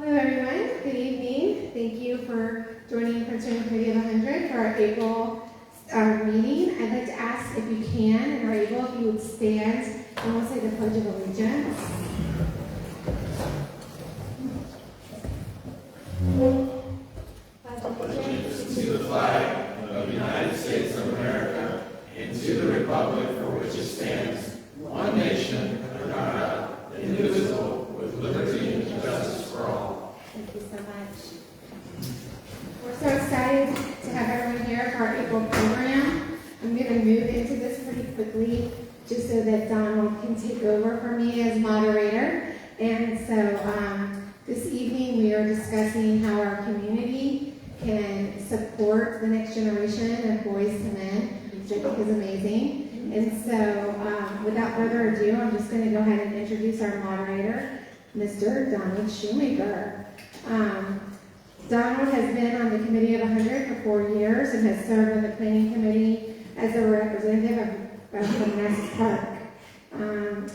Hello everyone, good evening. Thank you for joining Prince William Committee of 100 for our April meeting. I'd like to ask if you can and are able, if you would stand and we'll say the Pledge of Allegiance. Allegiance to the flag of the United States of America and to the republic for which it stands, one nation, under God, indivisible, with liberty and justice for all. Thank you so much. We're so excited to have everyone here for our April program. I'm going to move into this pretty quickly just so that Donald can take over for me as moderator. And so this evening we are discussing how our community can support the next generation of boys to men, which I think is amazing. And so without further ado, I'm just going to go ahead and introduce our moderator, Mr. Donald Shoemaker. Donald has been on the Committee of 100 for 4 years and has served on the Planning Committee as a representative of Manassas Park.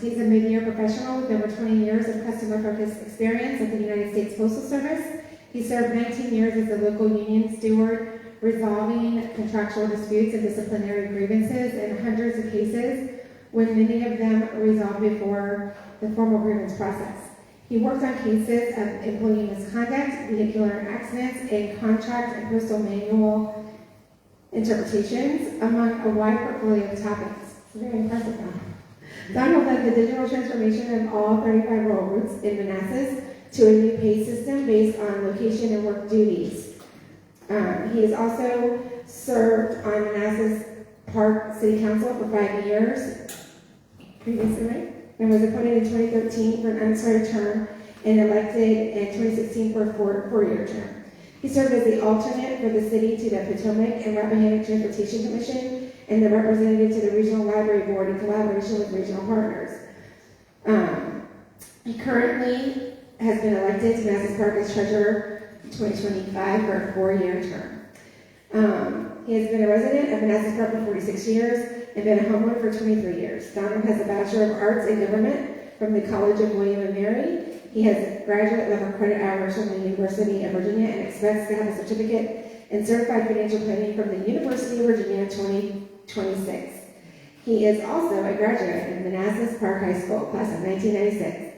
He's a mid-year professional with over 20 years of customer-focused experience at the United States Postal Service. He served 19 years as a local union steward, resolving contractual disputes and disciplinary grievances in hundreds of cases, when many of them resolved before the formal grievance process. He worked on cases of employee misconduct, vehicular accidents, and contract and postal manual interpretations, among a wide portfolio of topics. It's very impressive, Donald. Donald led the digital transformation of all 35 rural routes in Manassas to a new pay system based on location and work duties. He has also served on Manassas Park City Council for 5 years, previously, right? And was appointed in 2013 for an unexpired term and elected in 2016 for a four-year term. He served as the alternate for the city to the Potomac and Rappahannock Transportation Commission and the representative to the Regional Library Board in collaboration with regional partners. He currently has been elected to Manassas Park as treasurer in 2025 for a 4-year term. He has been a resident of Manassas Park for 46 years and been a homeowner for 23 years. Donald has a Bachelor of Arts in Government from the College of William & Mary. He has a graduate level credit hours from the University of Virginia and expects to have a certificate in Certified Financial Planning from the University of Virginia 2026. He is also a graduate of Manassas Park High School, class of 1996.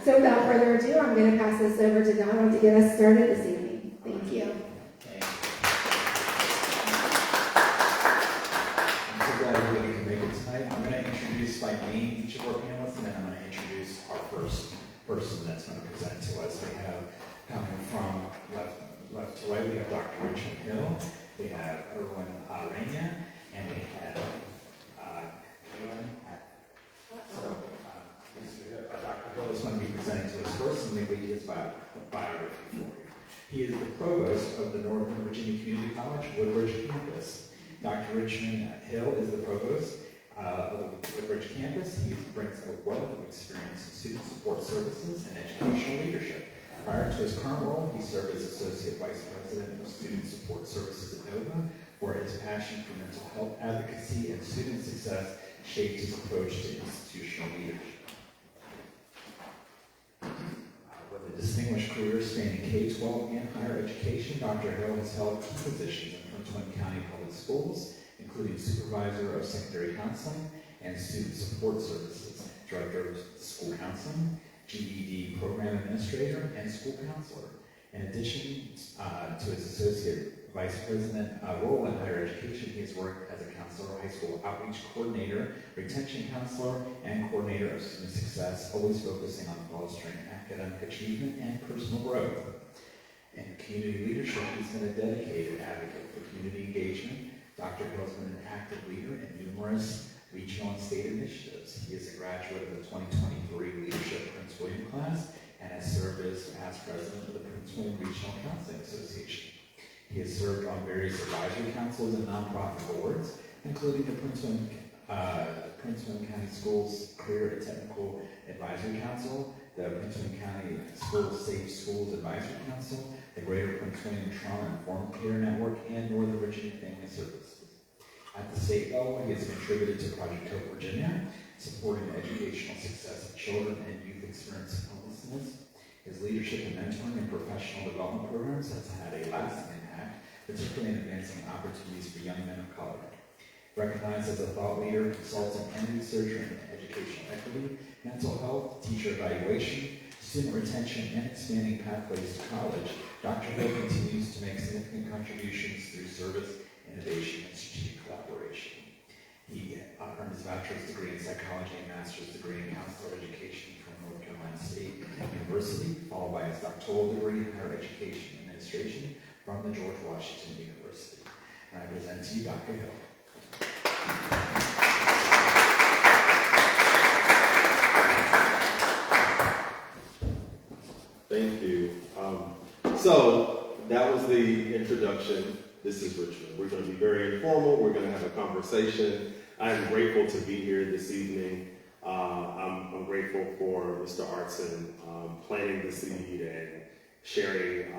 So without further ado, I'm going to pass this over to Donald to get us started this evening. Thank you. I'm so glad everybody can make it tonight. I'm going to introduce by name each of our panelists, and then I'm going to introduce our first person that's going to present to us. We have, coming from left to right, we have Dr. Richard Hill, we have Erwin Arena, and we have Dr. Hill is going to be presenting to us first, and maybe his biography for you. He is the provost of the Northern Virginia Community College Woodbridge campus. Dr. Richmond Hill is the provost of the Woodbridge campus. He brings a wealth of experience in student support services and educational leadership. Prior to his current role, he served as Associate Vice President of Student Support Services at NOVA, where his passion for mental health advocacy and student success shaped his approach to institutional leadership. With a distinguished career spanning K-12 and higher education, Dr. Hill has held key positions in Prince William County Public Schools, including Supervisor of Secondary Counseling and Student Support Services, Director of School Counseling, GED Program Administrator, and School Counselor. In addition to his Associate Vice President role in higher education, he has worked as a counselor, high school outreach coordinator, retention counselor, and coordinator of student success, always focusing on fostering academic achievement and personal growth. In community leadership, he's been a dedicated advocate for community engagement. Dr. Hill has been an active leader in numerous regional and state initiatives. He is a graduate of the 2023 Leadership Prince William class and has served as past president of the Prince William Regional Counseling Association. He has served on various advisory councils and nonprofit boards, including the Prince William County Schools Career and Technical Advisory Council, the Prince William County Schools Safe Schools Advisory Council, the Greater Prince William Trauma Informed Care Network, and Northern Virginia Family Services. At the state level, he has contributed to Project Hope Virginia, supporting the educational success of children and youth experiencing homelessness. His leadership in mentoring and professional development programs has had a lasting impact, particularly in advancing opportunities for young men of color. Recognized as a thought leader, consultant, and researcher in educational equity, mental health, teacher evaluation, student retention, and expanding pathways to college, Dr. Hill continues to make significant contributions through service, innovation, and strategic collaboration. He earned his bachelor's degree in psychology and master's degree in counselor education from North Carolina State University, followed by his doctoral degree in higher education administration from the George Washington University. And I present to you Dr. Hill. Thank you. So that was the introduction. This is Richmond. We're going to be very informal. We're going to have a conversation. I'm grateful to be here this evening. I'm grateful for Mr. Artson planting the seed and sharing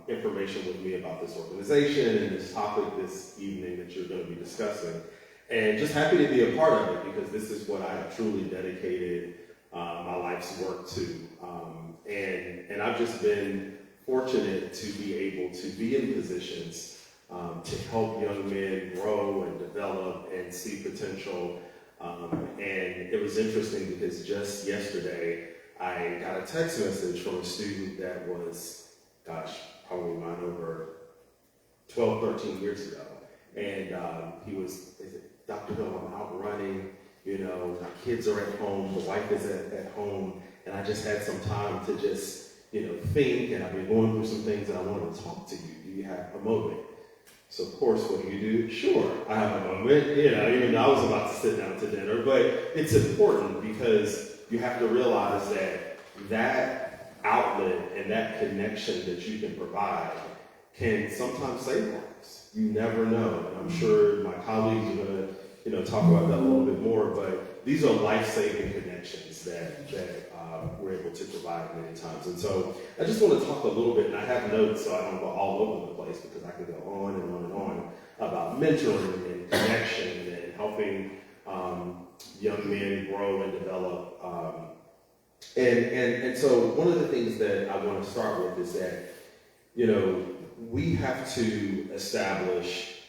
information with me about this organization and this topic this evening that you're going to be discussing. And just happy to be a part of it because this is what I have truly dedicated my life's work to. And I've just been fortunate to be able to be in positions to help young men grow and develop and see potential. And it was interesting because just yesterday, I got a text message from a student that was, probably mine over 12, 13 years ago. And he was, Dr. Hill, I'm out running, my kids are at home, the wife is at home, and I just had some time to just, think, and I've been going through some things and I wanted to talk to you. Do you have a moment? So of course, what do you do? Sure, I have a moment, even though I was about to sit down to dinner, but it's important because you have to realize that outlet and that connection that you can provide can sometimes save lives. You never know. And I'm sure my colleagues are going to, talk about that a little bit more, but these are life-saving connections that we're able to provide many times. And so I just want to talk a little bit, and I have notes so I don't go all over the place because I can go on and on and on about mentoring and connection and helping young men grow and develop. And so one of the things that I want to start with is that, we have to establish,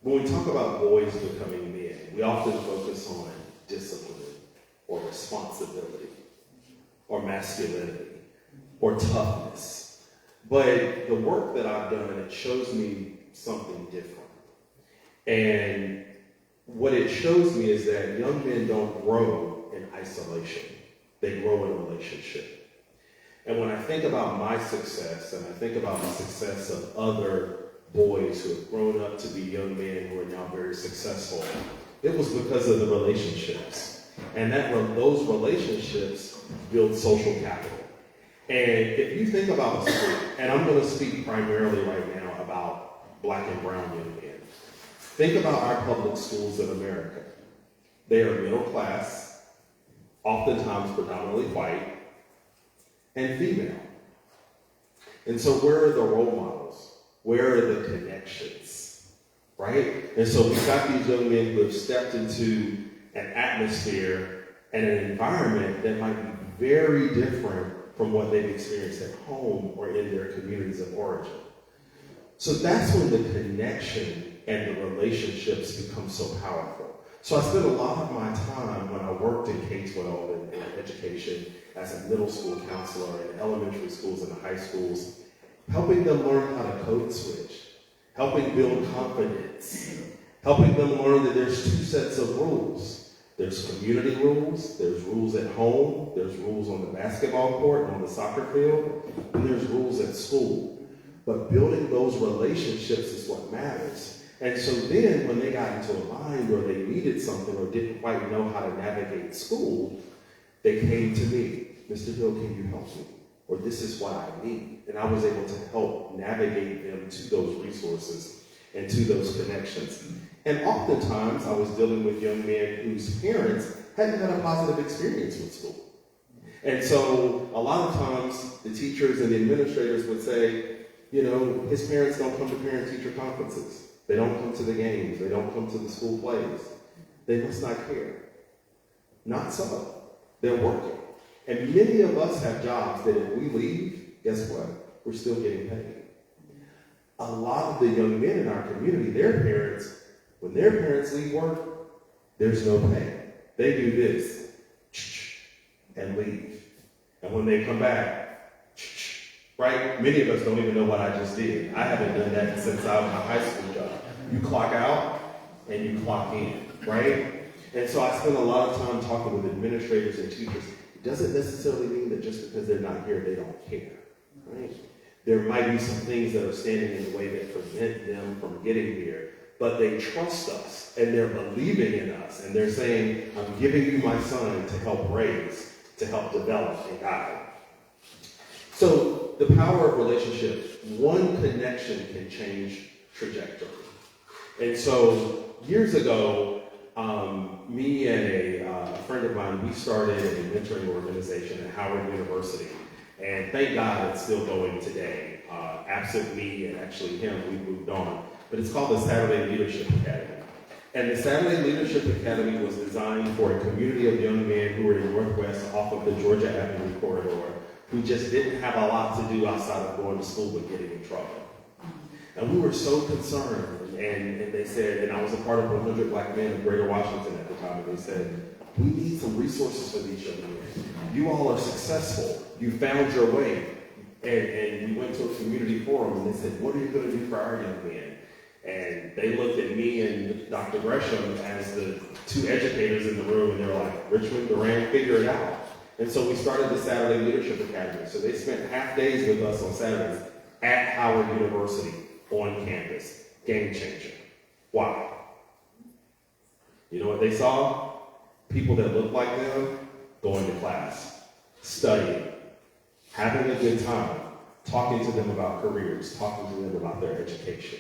when we talk about boys becoming men, we often focus on discipline or responsibility or masculinity or toughness. But the work that I've done, it shows me something different. And what it shows me is that young men don't grow in isolation. They grow in relationship. And when I think about my success, and I think about the success of other boys who have grown up to be young men who are now very successful, it was because of the relationships. And those relationships build social capital. And if you think about a school, and I'm going to speak primarily right now about black and brown young men. Think about our public schools in America. They are middle class, oftentimes predominantly white, and female. And so where are the role models? Where are the connections? Right? And so we've got these young men who have stepped into an atmosphere and an environment that might be very different from what they've experienced at home or in their communities of origin. So that's when the connection and the relationships become so powerful. So I spent a lot of my time when I worked in K-12 and education as a middle school counselor in elementary schools and high schools, helping them learn how to code switch, helping build confidence, helping them learn that there's two sets of rules. There's community rules, there's rules at home, there's rules on the basketball court and on the soccer field, and there's rules at school. But building those relationships is what matters. And so then when they got into a bind or they needed something or didn't quite know how to navigate school, they came to me. Mr. Hill, can you help me? Or this is what I need. And I was able to help navigate them to those resources and to those connections. And oftentimes I was dealing with young men whose parents hadn't had a positive experience with school. And so a lot of times the teachers and the administrators would say, his parents don't come to parent-teacher conferences. They don't come to the games. They don't come to the school plays. they must not care. Not so. They're working. And many of us have jobs that if we leave, guess what? We're still getting paid. A lot of the young men in our community, their parents, when their parents leave work, there's no pay. They do this and leave. And when they come back, right? Many of us don't even know what I just did. I haven't done that since I was in a high school job. You clock out and you clock in, right? And so I spend a lot of time talking with administrators and teachers. It doesn't necessarily mean that just because they're not here, they don't care, right? There might be some things that are standing in the way that prevent them from getting here, but they trust us and they're believing in us and they're saying, I'm giving you my son to help raise, to help develop and guide. So the power of relationships, one connection can change trajectory. And so years ago, me and a friend of mine, we started a mentoring organization at Howard University. And thank God it's still going today. Absent me and actually him, we moved on. But it's called the Saturday Leadership Academy. And the Saturday Leadership Academy was designed for a community of young men who were in Northwest off of the Georgia Avenue corridor who just didn't have a lot to do outside of going to school but getting in trouble. And we were so concerned, and they said, and I was a part of 100 Black Men of Greater Washington at the time, and they said, we need some resources for these young men. You all are successful. You found your way. And we went to a community forum, and they said, what are you going to do for our young men? And they looked at me and Dr. Gresham as the two educators in the room, and they were like, Richmond, Durant, figure it out. And so we started the Saturday Leadership Academy. So they spent half days with us on Saturdays at Howard University on campus. Game changer. Why? You know what they saw? People that looked like them going to class, studying, having a good time, talking to them about careers, talking to them about their education.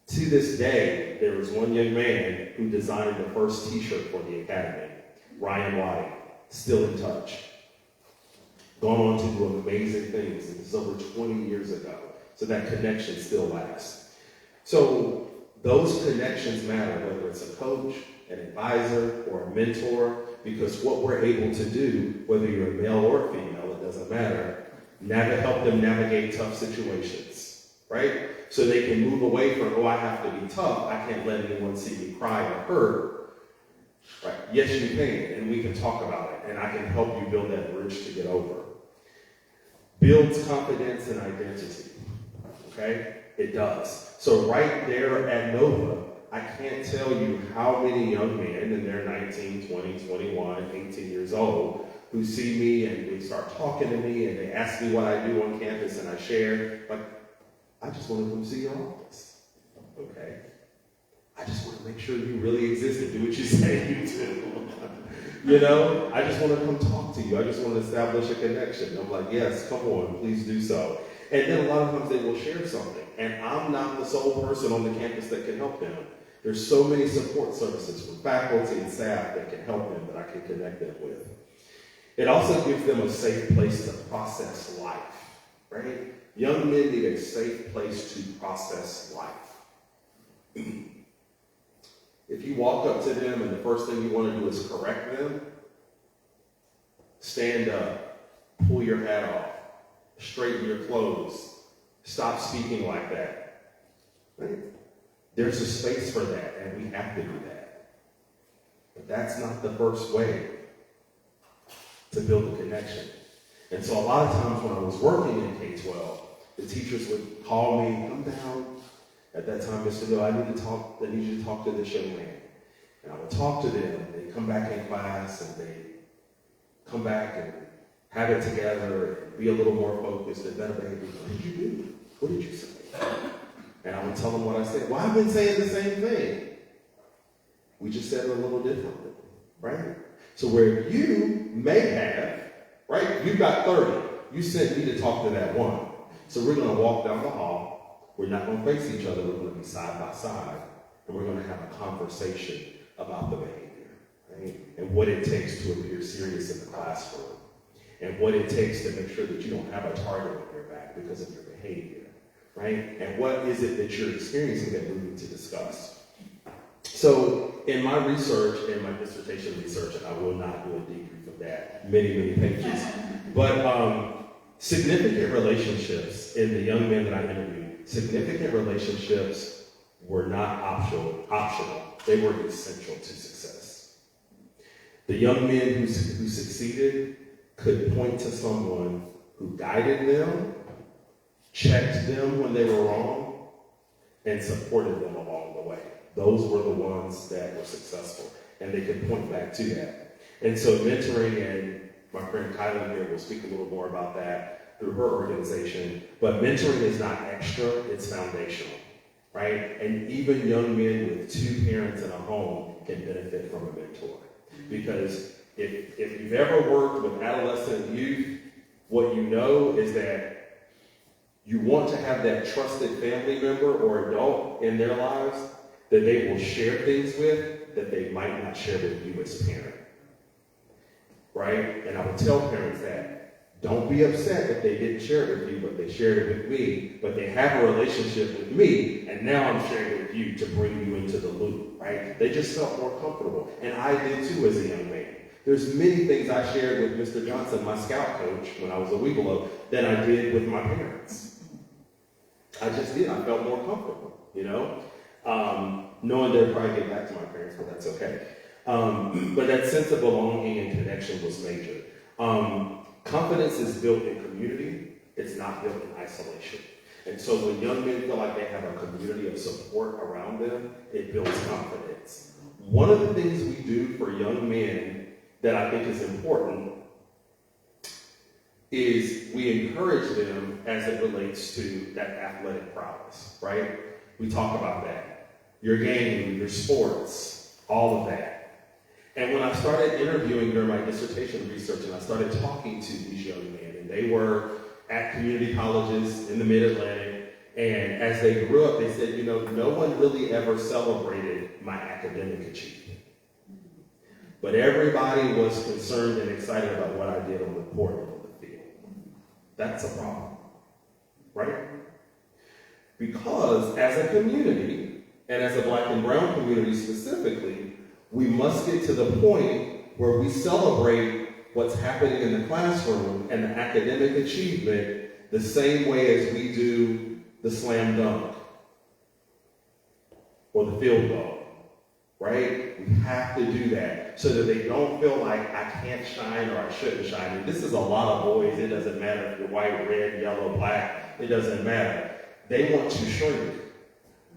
To this day, there was one young man who designed the first t-shirt for the academy, Ryan White, still in touch. Gone on to do amazing things. This is over 20 years ago. So that connection still lasts. So those connections matter, whether it's a coach, an advisor, or a mentor, because what we're able to do, whether you're a male or female, it doesn't matter, help them navigate tough situations, right? So they can move away from, oh, I have to be tough. I can't let anyone see me cry or hurt. Right? Yes, you can, and we can talk about it, and I can help you build that bridge to get over. Builds confidence and identity, okay? It does. So right there at Nova, I can't tell you how many young men, and they're 19, 20, 21, 18 years old, who see me and they start talking to me and they ask me what I do on campus and I share, like, I just want to come see your office, okay? I just want to make sure you really exist and do what you say you do. You know, I just want to come talk to you. I just want to establish a connection. I'm like, yes, come on, please do so. And then a lot of times they will share something. And I'm not the sole person on the campus that can help them. There's so many support services from faculty and staff that can help them that I can connect them with. It also gives them a safe place to process life, right? Young men need a safe place to process life. If you walk up to them and the first thing you want to do is correct them, stand up, pull your hat off, straighten your clothes, stop speaking like that. Right? There's a space for that, and we have to do that. But that's not the first way to build a connection. And so a lot of times when I was working in K-12, the teachers would call me, come down. At that time, Mr. Hill, I need you to talk to this young man. And I would talk to them, and they come back in class, and they come back and have it together, and be a little more focused and better behaved. What did you do? What did you say? And I would tell them what I said. Well, I've been saying the same thing. We just said it a little differently, right? So where you may have, right, you've got 30. You sent me to talk to that one. So we're going to walk down the hall. We're not going to face each other. We're going to be side by side. And we're going to have a conversation about the behavior, right? And what it takes to appear serious in the classroom. And what it takes to make sure that you don't have a target on your back because of your behavior, right? And what is it that you're experiencing that we need to discuss? So in my research, in my dissertation research, and I will not do a debrief of that, many pages, but significant relationships in the young men that I interviewed, significant relationships were not optional. They were essential to success. The young men who succeeded could point to someone who guided them, checked them when they were wrong, and supported them along the way. Those were the ones that were successful, and they could point back to that. And so mentoring, and my friend Kylie here will speak a little more about that through her organization, but mentoring is not extra, it's foundational, right? And even young men with 2 parents in a home can benefit from a mentor. Because if you've ever worked with adolescent youth, what you know is that you want to have that trusted family member or adult in their lives that they will share things with that they might not share with you as parent, right? And I would tell parents that don't be upset if they didn't share it with you, but they shared it with me, but they have a relationship with me, and now I'm sharing it with you to bring you into the loop, right? They just felt more comfortable, and I did too as a young man. There's many things I shared with Mr. Johnson, my scout coach, when I was a Weeblo, than I did with my parents. I just did. I felt more comfortable, knowing they'd probably get back to my parents, but that's okay. But that sense of belonging and connection was major. Confidence is built in community. It's not built in isolation. And so when young men feel like they have a community of support around them, it builds confidence. One of the things we do for young men that I think is important is we encourage them as it relates to that athletic prowess, right? We talk about that. Your game, your sports, all of that. And when I started interviewing during my dissertation research and I started talking to these young men, and they were at community colleges in the Mid-Atlantic, and as they grew up, they said, no one really ever celebrated my academic achievement. But everybody was concerned and excited about what I did on the court and on the field. That's a problem, right? Because as a community, and as a Black and brown community specifically, we must get to the point where we celebrate what's happening in the classroom and the academic achievement the same way as we do the slam dunk or the field goal, right? We have to do that so that they don't feel like I can't shine or I shouldn't shine. And this is a lot of boys. It doesn't matter if you're white, red, yellow, black. It doesn't matter. They want to shrink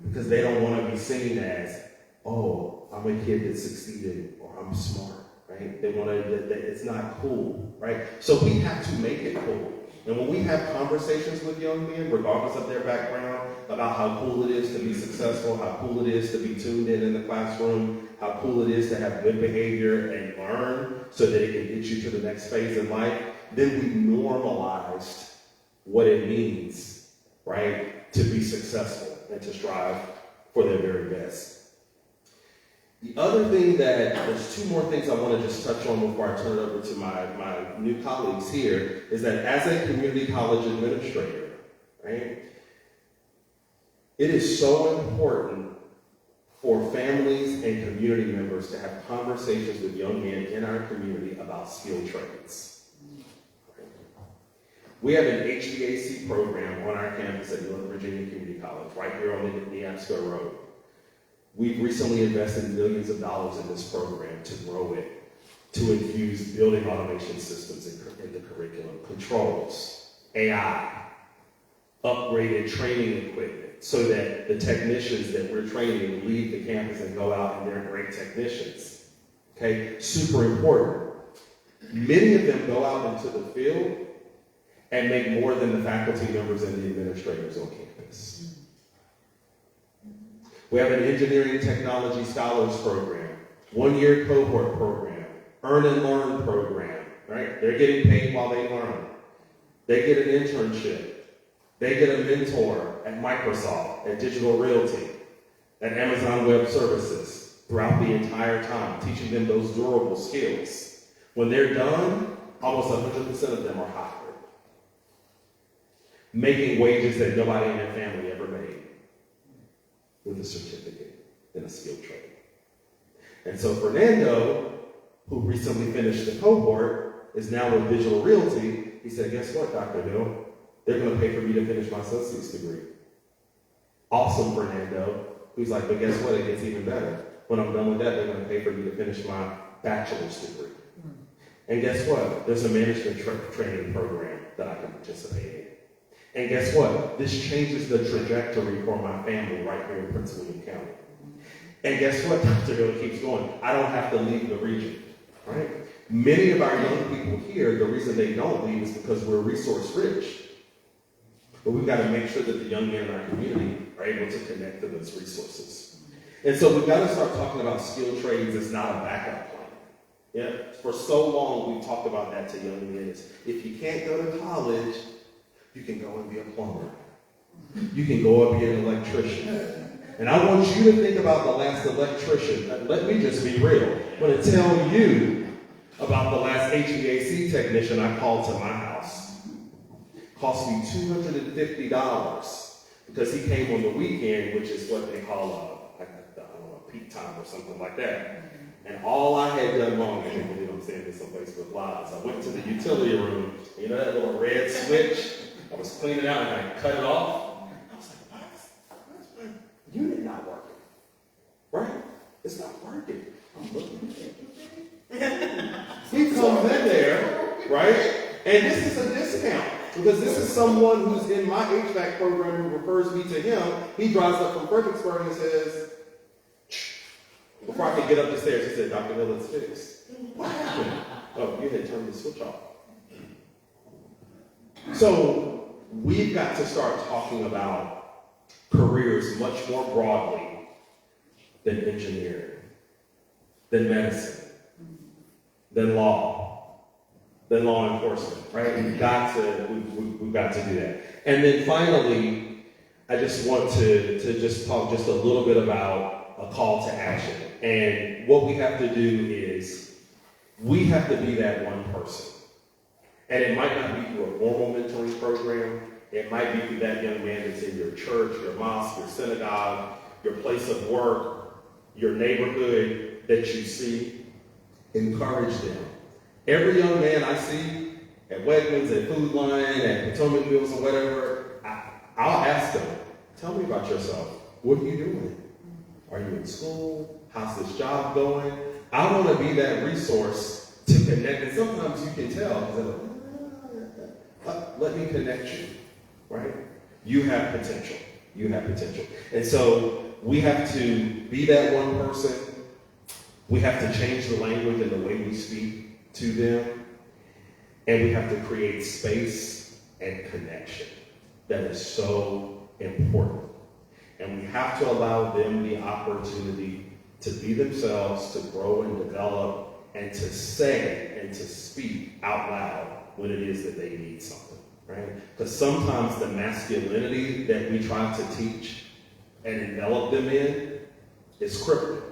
because they don't want to be seen as, oh, I'm a kid that succeeded or I'm smart, right? They want to, it's not cool, right? So we have to make it cool. And when we have conversations with young men, regardless of their background, about how cool it is to be successful, how cool it is to be tuned in the classroom, how cool it is to have good behavior and learn so that it can get you to the next phase in life, then we normalized what it means, right, to be successful and to strive for their very best. The other thing there's 2 more things I want to just touch on before I turn it over to my new colleagues here, is that as a community college administrator, right, it is so important for families and community members to have conversations with young men in our community about skilled trades. We have an HVAC program on our campus at North Virginia Community College, right here on the Neabsco Road. We've recently invested millions of dollars in this program to grow it, to infuse building automation systems in the curriculum, controls, AI, upgraded training equipment, so that the technicians that we're training leave the campus and go out and they're great technicians. Okay, super important. Many of them go out into the field and make more than the faculty members and the administrators on campus. We have an engineering technology scholars program, 1-year cohort program, earn and learn program, right? They're getting paid while they learn. They get an internship. They get a mentor at Microsoft, at Digital Realty, at Amazon Web Services throughout the entire time, teaching them those durable skills. When they're done, almost 100% of them are hired, making wages that nobody in their family ever made, with a certificate in a skilled trade. And so Fernando, who recently finished the cohort, is now with Digital Realty. He said, guess what, Dr. Hill? They're going to pay for me to finish my associate's degree. Awesome, Fernando. He's like, but guess what? It gets even better. When I'm done with that, they're going to pay for me to finish my bachelor's degree. And guess what? There's a management training program that I can participate in. And guess what? This changes the trajectory for my family right here in Prince William County. And guess what? Dr. Hill keeps going. I don't have to leave the region, right? Many of our young people here, the reason they don't leave is because we're resource rich. But we've got to make sure that the young men in our community are able to connect to those resources. And so we've got to start talking about skilled trades as not a backup plan. Yeah, for so long we've talked about that to young men. Is if you can't go to college, you can go and be a plumber. You can go and be an electrician. And I want you to think about the last electrician. Let me just be real. I'm going to tell you about the last HVAC technician I called to my house. Cost me $250 because he came on the weekend, which is what they call a peak time or something like that. And all I had done wrong, I can't believe I'm saying this on Facebook Live, I went to the utility room, and you know that little red switch? I was cleaning it out and I cut it off. I was like, why's my unit not working? Right? It's not working. I'm looking at it. He comes in there, right? And this is a discount. Because this is someone who's in my HVAC program who refers me to him. He drives up from Fredericksburg and says, before I could get up the stairs, he said, Dr. Hill, it's fixed. What happened? Oh, you had turned the switch off. So we've got to start talking about careers much more broadly than engineering, than medicine, than law enforcement, right? We've got to do that. And then finally, I just want to just talk just a little bit about a call to action. And what we have to do is we have to be that one person. And it might not be through a formal mentoring program. It might be through that young man that's in your church, your mosque, your synagogue, your place of work, your neighborhood that you see. Encourage them. Every young man I see at Wegmans, at Food Line, at Potomac Mills, or whatever, I'll ask them, tell me about yourself. What are you doing? Are you in school? How's this job going? I want to be that resource to connect. And sometimes you can tell, let me connect you, right? You have potential. You have potential. And so we have to be that one person. We have to change the language and the way we speak to them, and we have to create space and connection. That is so important. And we have to allow them the opportunity to be themselves, to grow and develop, and to say and to speak out loud when it is that they need something, right? Because sometimes the masculinity that we try to teach and envelop them in is crippling,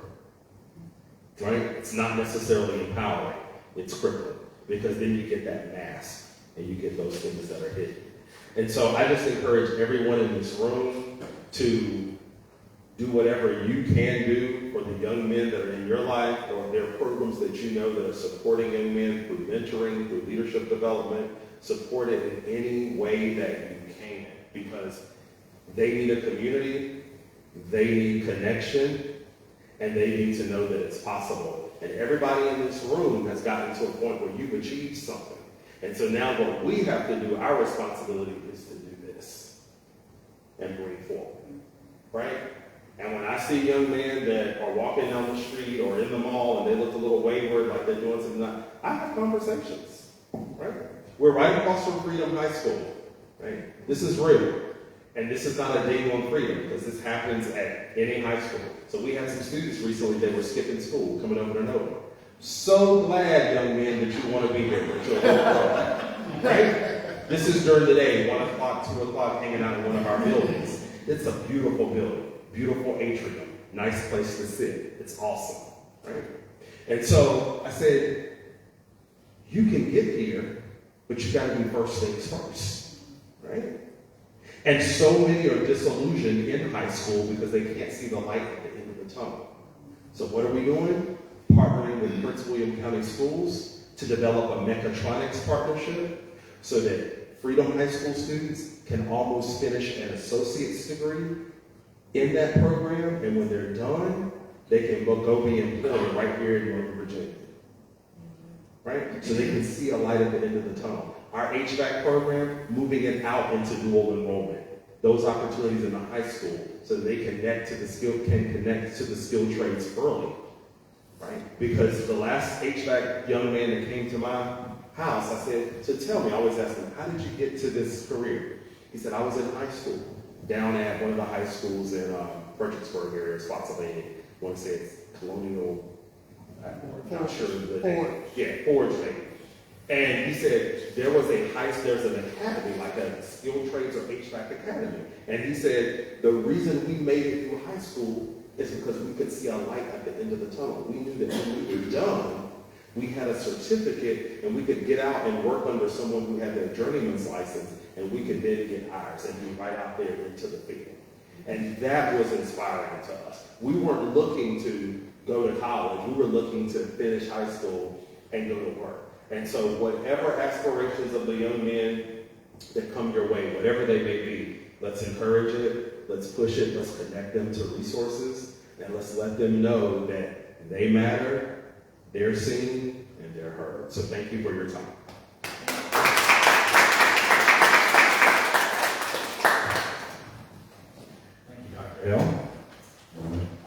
right? It's not necessarily empowering. It's crippling, because then you get that mask and you get those things that are hidden. And so I just encourage everyone in this room to do whatever you can do for the young men that are in your life, or there are programs that you know that are supporting young men through mentoring, through leadership development. Support it in any way that you can, because they need a community, they need connection, and they need to know that it's possible. And everybody in this room has gotten to a point where you've achieved something. And so now what we have to do, our responsibility is to do this and bring forward, right? And when I see young men that are walking down the street or in the mall and they look a little wayward, like they're doing something, I have conversations, right? We're right across from Freedom High School, right? This is real. And this is not a ding on freedom, because this happens at any high school. So we had some students recently that were skipping school, coming over to Nova. So glad, young men, that you want to be here. Right? This is during the day, 1 o'clock, 2 o'clock, hanging out in one of our buildings. It's a beautiful building, beautiful atrium, nice place to sit. It's awesome, right? And so I said, you can get here, but you got to do first things first, right? And so many are disillusioned in high school because they can't see the light at the end of the tunnel. So what are we doing? with Prince William County Schools to develop a mechatronics partnership so that Freedom High School students can almost finish an associate's degree in that program, and when they're done, they can go be employed right here in Northern Virginia. Right? So they can see a light at the end of the tunnel. Our HVAC program, moving it out into dual enrollment. Those opportunities in the high school so they can connect to the skilled trades early. Right? Because the last HVAC young man that came to my house, I said, so tell me, I always ask him, how did you get to this career? He said, I was in high school, down at one of the high schools in Fredericksburg area, Spotsylvania. I want to say it's Colonial, I'm not sure the name. Yeah, Forge maybe. And he said there's an academy, like a skilled trades or HVAC academy. And he said the reason we made it through high school is because we could see a light at the end of the tunnel. We knew that when we were done, we had a certificate and we could get out and work under someone who had their journeyman's license, and we could then get ours and be right out there into the field. And that was inspiring to us. We weren't looking to go to college. We were looking to finish high school and go to work. And so whatever aspirations of the young men that come your way, whatever they may be, let's encourage it, let's push it, let's connect them to resources, and let's let them know that they matter, they're seen, and they're heard. So thank you for your time. Thank you, Dr. Hill.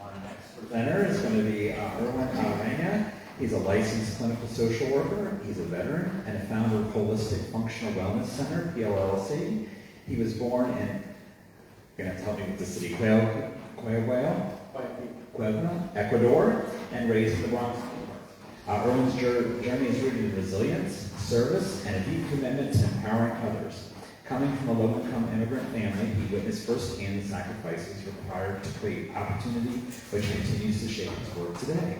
Our next presenter is going to be Erwin Arena. He's a licensed clinical social worker. He's a veteran and a founder of Holistic Functional Wellness Center, PLLC. He was born in, you're going to have to help me with the city, Cuauhtémoc, Ecuador, and raised in the Bronx. Erwin's journey is rooted in resilience, service, and a deep commitment to empowering others. Coming from a low-income immigrant family, he witnessed firsthand the sacrifices required to create opportunity, which continues to shape his work today.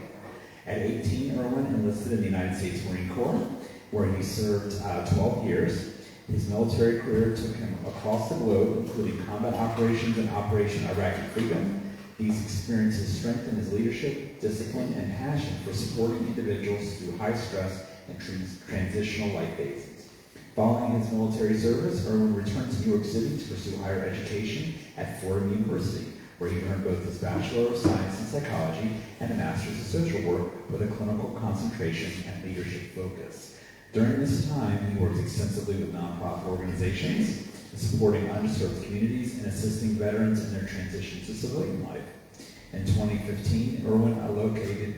At 18, Erwin enlisted in the United States Marine Corps, where he served 12 years. His military career took him across the globe, including combat operations and Operation Iraqi Freedom. These experiences strengthened his leadership, discipline, and passion for supporting individuals through high-stress and transitional life phases. Following his military service, Erwin returned to New York City to pursue higher education at Fordham University, where he earned both his Bachelor of Science in Psychology and a Master's of Social Work with a clinical concentration and leadership focus. During this time, he worked extensively with nonprofit organizations, supporting underserved communities and assisting veterans in their transition to civilian life. In 2015, Erwin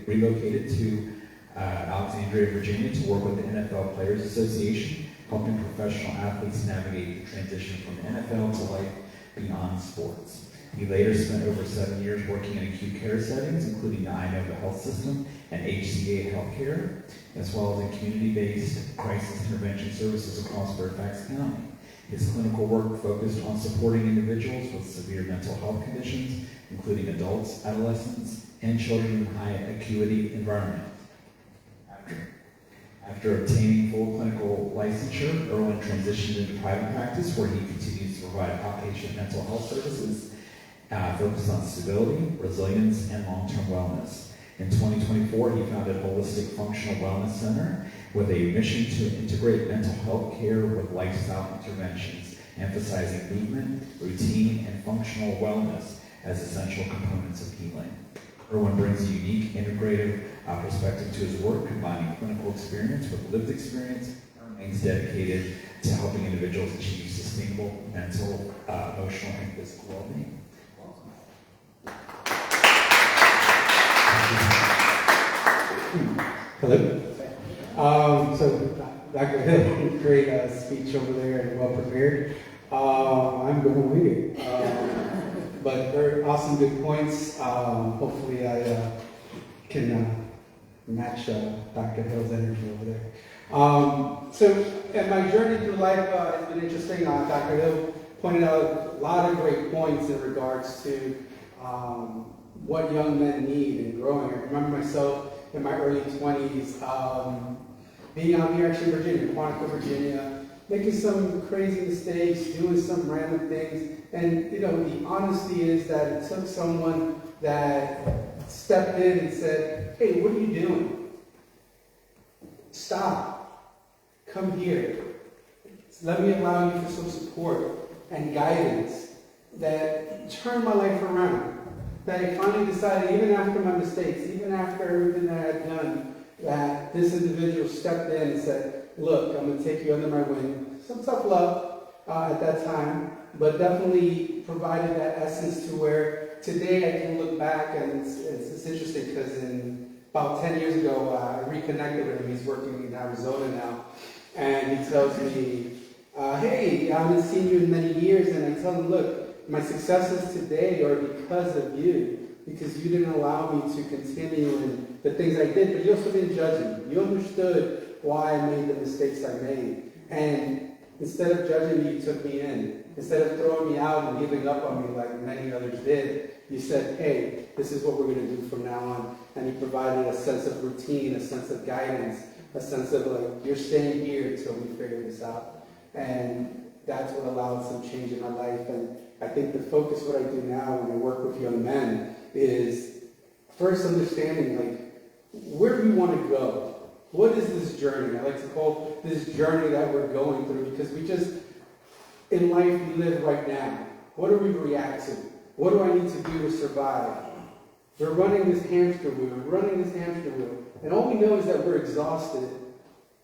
relocated to Alexandria, Virginia to work with the NFL Players Association, helping professional athletes navigate the transition from the NFL to life beyond sports. He later spent over 7 years working in acute care settings, including the Inova Health System and HCA Healthcare, as well as in community-based crisis intervention services across Fairfax County. His clinical work focused on supporting individuals with severe mental health conditions, including adults, adolescents, and children in high acuity environments. After obtaining full clinical licensure, Erwin transitioned into private practice, where he continues to provide outpatient mental health services focused on stability, resilience, and long-term wellness. In 2024, he founded Holistic Functional Wellness Center with a mission to integrate mental health care with lifestyle interventions, emphasizing movement, routine, and functional wellness as essential components of healing. Erwin brings a unique, integrative perspective to his work, combining clinical experience with lived experience, and remains dedicated to helping individuals achieve sustainable mental, emotional, and physical well-being. Hello. So Dr. Hill, great speech over there and well prepared. I'm going to read it. But very awesome, good points. Hopefully I can match Dr. Hill's energy over there. So in my journey through life, it's been interesting. Dr. Hill pointed out a lot of great points in regards to what young men need in growing. I remember myself in my early 20s, being out here actually in Virginia, Quantico, Virginia, making some crazy mistakes, doing some random things. And, you know, the honesty is that it took someone that stepped in and said, hey, what are you doing? stop, come here. Let me allow you for some support and guidance that turned my life around. That I finally decided, even after my mistakes, even after everything that I had done, that this individual stepped in and said, look, I'm going to take you under my wing. Some tough love at that time, but definitely provided that essence to where today I can look back, and it's interesting because about 10 years ago, I reconnected with him. He's working in Arizona now. And he tells me, hey, I haven't seen you in many years. And I tell him, look, my successes today are because of you. Because you didn't allow me to continue in the things I did, but you also didn't judge me. You understood why I made the mistakes I made. And instead of judging me, you took me in. Instead of throwing me out and giving up on me like many others did, you said, hey, this is what we're going to do from now on. And he provided a sense of routine, a sense of guidance, a sense of like, you're staying here until we figure this out. And that's what allowed some change in my life. And I think the focus, what I do now when I work with young men, is first understanding like, where do we want to go? What is this journey? I like to call this journey that we're going through, because we just, in life, we live right now. What do we react to? What do I need to do to survive? We're running this hamster wheel, and all we know is that we're exhausted,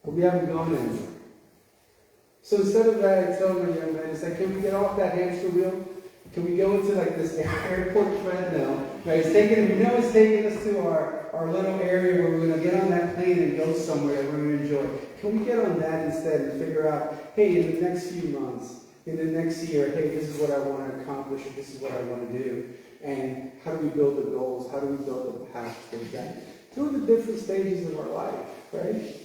but we haven't gone anywhere. So instead of that, I tell my young man, it's like, can we get off that hamster wheel? Can we go into like this airport treadmill? Right? It's taking us to our little area where we're going to get on that plane and go somewhere that we're going to enjoy. Can we get on that instead and figure out, hey, in the next few months, in the next year, hey, this is what I want to accomplish, or this is what I want to do. And how do we build the goals? How do we build the path towards that? Through the different stages of our life, right?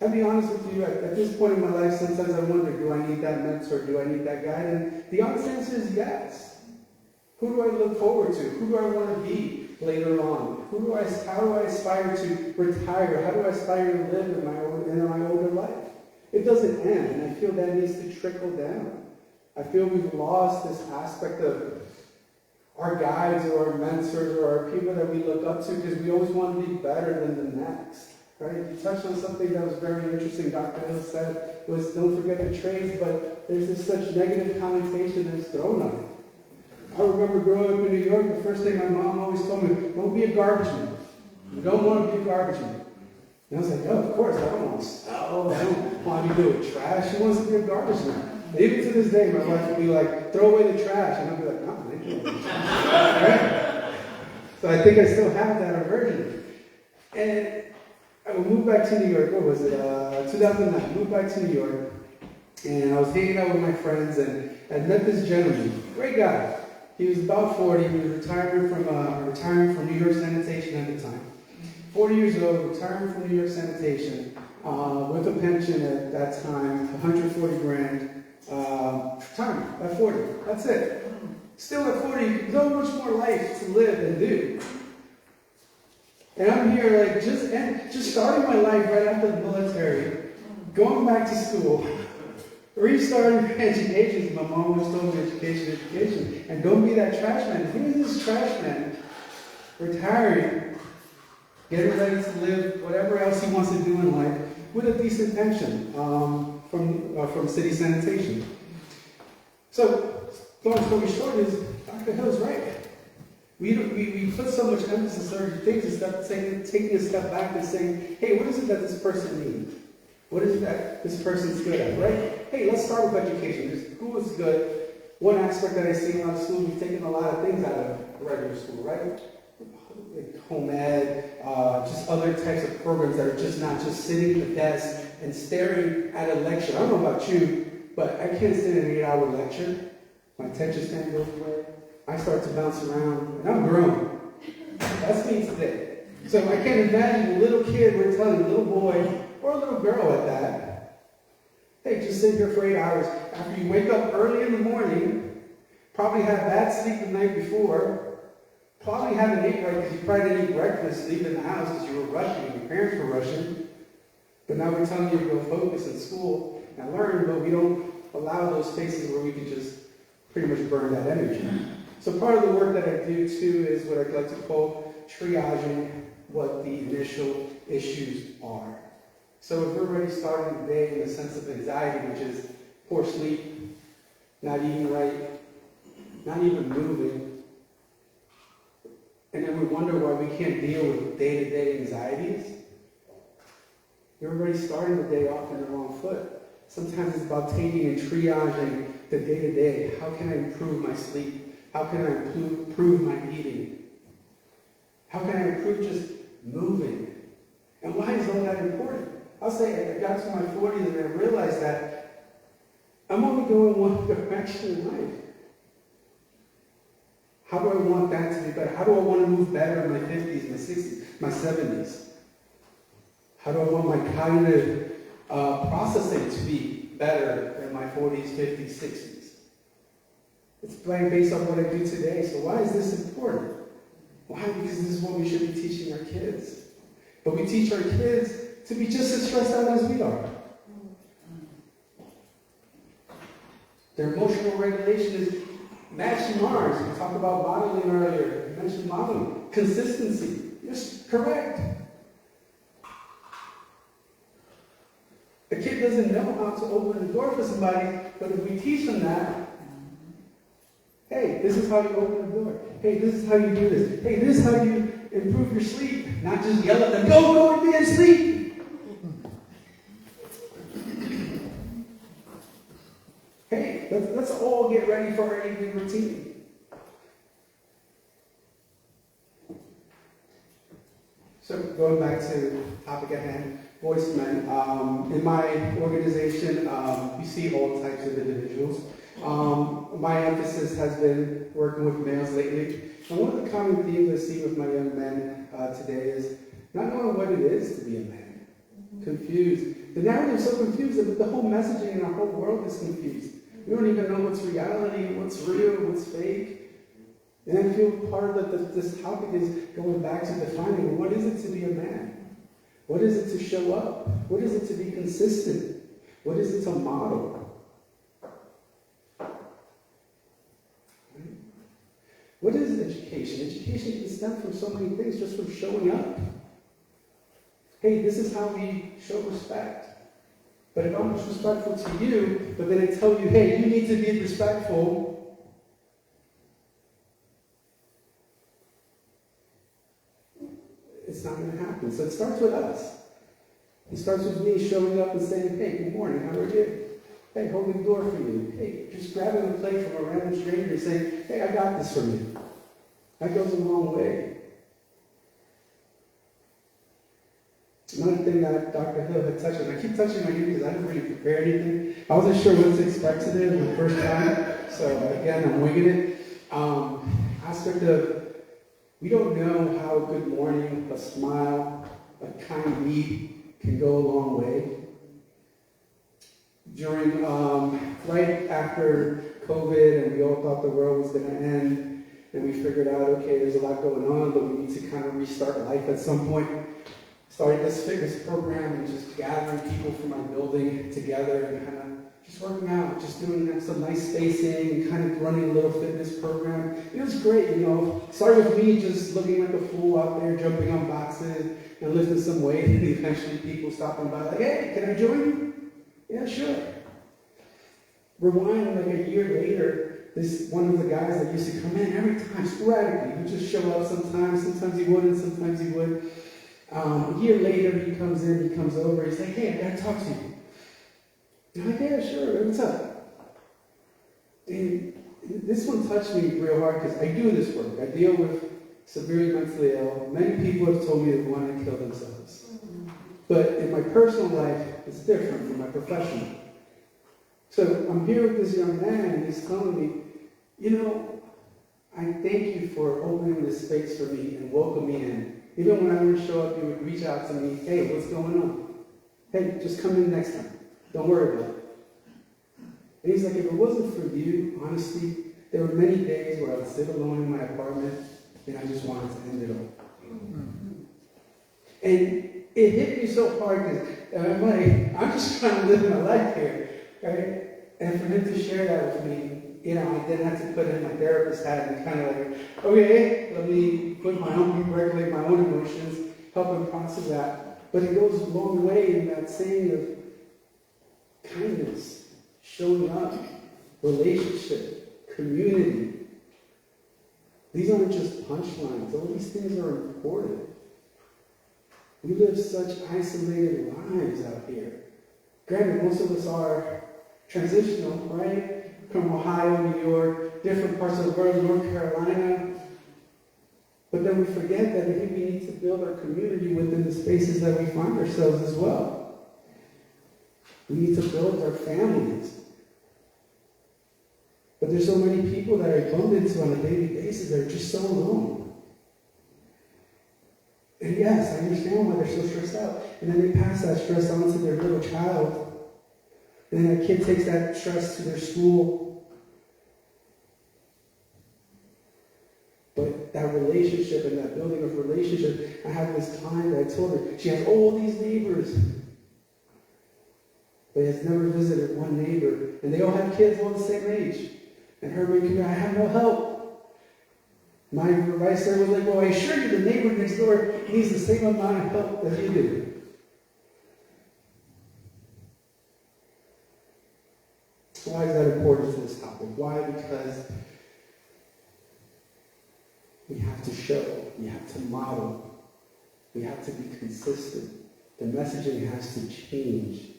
I'll be honest with you, at this point in my life, sometimes I wonder, do I need that mentor? Do I need that guide? And the honest answer is yes. Who do I look forward to? Who do I want to be later on? How do I aspire to retire? How do I aspire to live in my older life? It doesn't end, and I feel that needs to trickle down. I feel we've lost this aspect of our guides or our mentors or our people that we look up to, because we always want to be better than the next. Right? You touched on something that was very interesting. Dr. Hill said was, don't forget the trades, but there's this such negative connotation that's thrown on it. I remember growing up in New York, the first thing my mom always told me, don't be a garbage man. You don't want to be a garbage man. And I was like, oh, of course, I don't want to sell. I don't want to be doing trash. She wants to be a garbage man. And even to this day, my wife would be like, throw away the trash. And I'll be like, no, I ain't doing it. Right? So I think I still have that aversion. And I moved back to New York, 2009, I moved back to New York, and I was hanging out with my friends, and I met this gentleman, great guy. He was about 40, he was retiring from New York Sanitation at the time. 40 years old, retiring from New York Sanitation, with a pension at that time, 140 grand, retirement at 40, that's it. Still at 40, so much more life to live and do. And I'm here, like, just starting my life right after the military, going back to school, restarting education. My mom always told me education. And don't be that trash man. Here's this trash man, retiring, getting ready to live whatever else he wants to do in life, with a decent pension from city sanitation. So, long story short is, Dr. Hill's right. We put so much emphasis on certain things instead of taking a step back and saying, hey, what is it that this person needs? What is it that this person's good at, right? Hey, let's start with education. School is good. One aspect that I see in a lot of schools, we've taken a lot of things out of regular school, right? Like home ed, just other types of programs that are just not just sitting at the desk and staring at a lecture. I don't know about you, but I can't sit in an 8-hour lecture. My attention span goes away. I start to bounce around, and I'm grown. That's me today. So I can't imagine a little kid, we're telling a little boy, or a little girl at that, hey, just sit here for 8 hours. After you wake up early in the morning, probably have bad sleep the night before, probably haven't eaten right because you probably didn't eat breakfast, leaving the house because you were rushing, your parents were rushing. But now we're telling you to go focus in school and learn, but we don't allow those spaces where we can just pretty much burn that energy. So part of the work that I do too is what I'd like to call triaging what the initial issues are. So if we're already starting the day in a sense of anxiety, which is poor sleep, not eating right, not even moving, and then we wonder why we can't deal with day-to-day anxieties, you're already starting the day off in the wrong foot. Sometimes it's about taking and triaging the day-to-day. How can I improve my sleep? How can I improve my eating? How can I improve just moving? And why is all that important? I'll say I got to my 40s and I realized that I'm only going one direction in life. How do I want that to be better? How do I want to move better in my 50s, my 60s, my 70s? How do I want my cognitive processing to be better in my 40s, 50s, 60s? It's based on what I do today. So why is this important? Why? Because this is what we should be teaching our kids. But we teach our kids to be just as stressed out as we are. Their emotional regulation is matching ours. We talked about modeling earlier. I mentioned modeling. Consistency. Yes, correct. A kid doesn't know how to open the door for somebody, but if we teach them that, hey, this is how you open the door. Hey, this is how you do this. Hey, this is how you improve your sleep. Not just yell at them, go to bed and sleep. Hey, let's all get ready for our evening routine. So going back to the topic at hand, voice men. In my organization, you see all types of individuals. My emphasis has been working with males lately. And one of the common themes I see with my young men today is not knowing what it is to be a man. Confused. The narrative is so confused that the whole messaging in our whole world is confused. We don't even know what's reality, what's real, what's fake. And I feel part of this topic is going back to defining what is it to be a man? What is it to show up? What is it to be consistent? What is it to model? What is education? Education can stem from so many things, just from showing up. Hey, this is how we show respect. But if I'm disrespectful to you, but then I tell you, hey, you need to be respectful, it's not going to happen. So it starts with us. It starts with me showing up and saying, hey, good morning, how are you? Hey, holding the door for you. Hey, just grabbing a plate from a random stranger and saying, hey, I got this from you. That goes a long way. Another thing that Dr. Hill had touched on, I keep touching my knee because I didn't really prepare anything. I wasn't sure what to expect today the first time, so again, I'm winging it. Aspect of, we don't know how a good morning, a smile, a kind deed can go a long way. During, right after COVID, and we all thought the world was going to end, and we figured out, okay, there's a lot going on, but we need to kind of restart life at some point. Started this fitness program and just gathering people from our building together and kind of just working out, just doing some nice spacing and kind of running a little fitness program. It was great, you know. Started with me just looking like a fool out there, jumping on boxes and lifting some weight, and eventually people stopping by like, hey, can I join you? Yeah, sure. Rewind like a year later, one of the guys that used to come in every time, sporadically, he would just show up sometimes he wouldn't, sometimes he would. A year later, he comes in, he comes over, he's like, hey, I gotta talk to you. I'm like, yeah, sure, what's up? And this one touched me real hard because I do this work. I deal with severely mentally ill. Many people have told me they want to kill themselves. But in my personal life, it's different from my professional. So I'm here with this young man, and he's telling me, you know, I thank you for opening this space for me and welcoming me in. Even when I wouldn't show up, you would reach out to me, hey, what's going on? Hey, just come in next time. Don't worry about it. And he's like, if it wasn't for you, honestly, there were many days where I would sit alone in my apartment and I just wanted to end it all. And it hit me so hard because I'm like, I'm just trying to live my life here, right? And for him to share that with me, you know, I then had to put in my therapist hat and kind of like, okay, let me regulate my own emotions, help him process that. But it goes a long way in that saying of kindness, showing up, relationship, community. These aren't just punchlines. All these things are important. We live such isolated lives out here. Granted, most of us are transitional, right? From Ohio, New York, different parts of the world, North Carolina. But then we forget that we need to build our community within the spaces that we find ourselves as well. We need to build our families. But there's so many people that I bump into on a daily basis that are just so alone. And yes, I understand why they're so stressed out. And then they pass that stress on to their little child. And then that kid takes that stress to their school. But that relationship and that building of relationship, I had this client that I told her, she has all these neighbors, but has never visited one neighbor. And they all have kids all the same age. And her main complaint, I have no help. My advice there was like, well, I assure you the neighbor next door needs the same amount of help that you do. Why is that important to this topic? Why? Because we have to show, we have to model, we have to be consistent. The messaging has to change.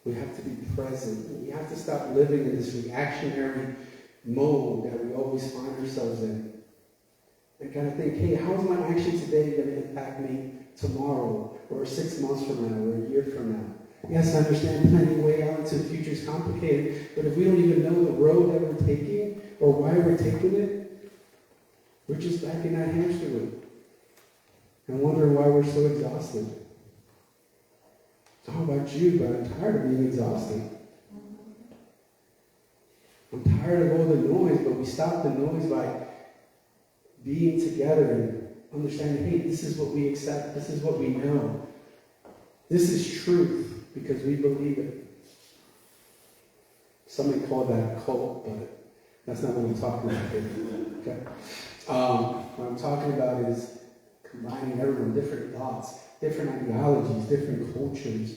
We have to be present. We have to stop living in this reactionary mode that we always find ourselves in. And kind of think, hey, how is my action today going to impact me tomorrow, or 6 months from now, or a year from now? Yes, I understand planning way out into the future is complicated, but if we don't even know the road that we're taking, or why we're taking it, we're just back in that hamster wheel and wondering why we're so exhausted. I don't know about you, but I'm tired of being exhausted. I'm tired of all the noise, but we stop the noise by being together and understanding, hey, this is what we accept, this is what we know. This is truth because we believe it. Some may call that a cult, but that's not what I'm talking about here. Okay? What I'm talking about is combining everyone, different thoughts, different ideologies, different cultures.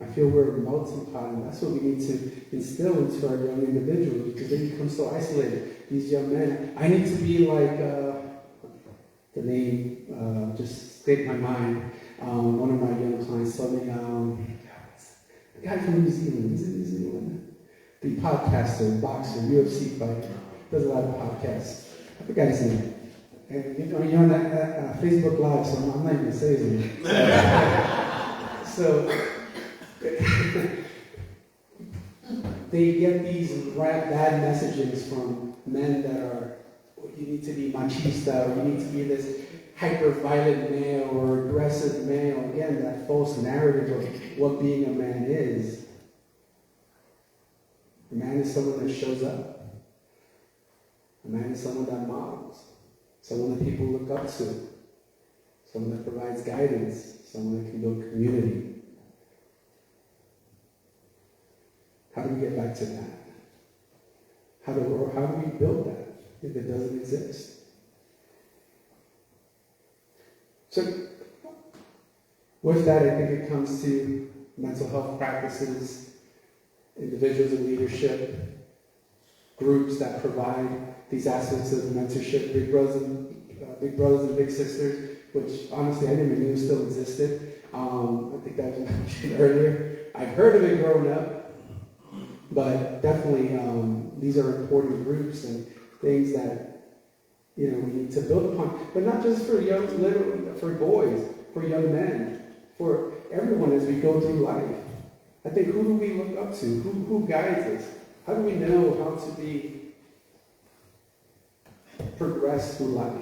I feel we're a melting pot, and that's what we need to instill into our young individuals, because they become so isolated. These young men, I need to be like, the name just escaped my mind. One of my young clients told me, the guy from New Zealand, he's in New Zealand, the podcaster, boxer, UFC fighter, does a lot of podcasts. I forgot his name. And you're on that Facebook Live, so I'm not even going to say his name. So, they get these bad messages from men that are, you need to be machista, or you need to be this hyper-violent male or aggressive male. Again, that false narrative of what being a man is. A man is someone that shows up. A man is someone that models. Someone that people look up to. Someone that provides guidance. Someone that can build community. How do we get back to that? How do we build that if it doesn't exist? So, with that, I think it comes to mental health practices, individuals in leadership, groups that provide these aspects of mentorship, big brothers and big sisters, which honestly I didn't even know still existed. I think that was mentioned earlier. I've heard of it growing up, but definitely these are important groups and things that we need to build upon. But not just for for boys, for young men, for everyone as we go through life. I think, who do we look up to? Who guides us? How do we know how to progress through life?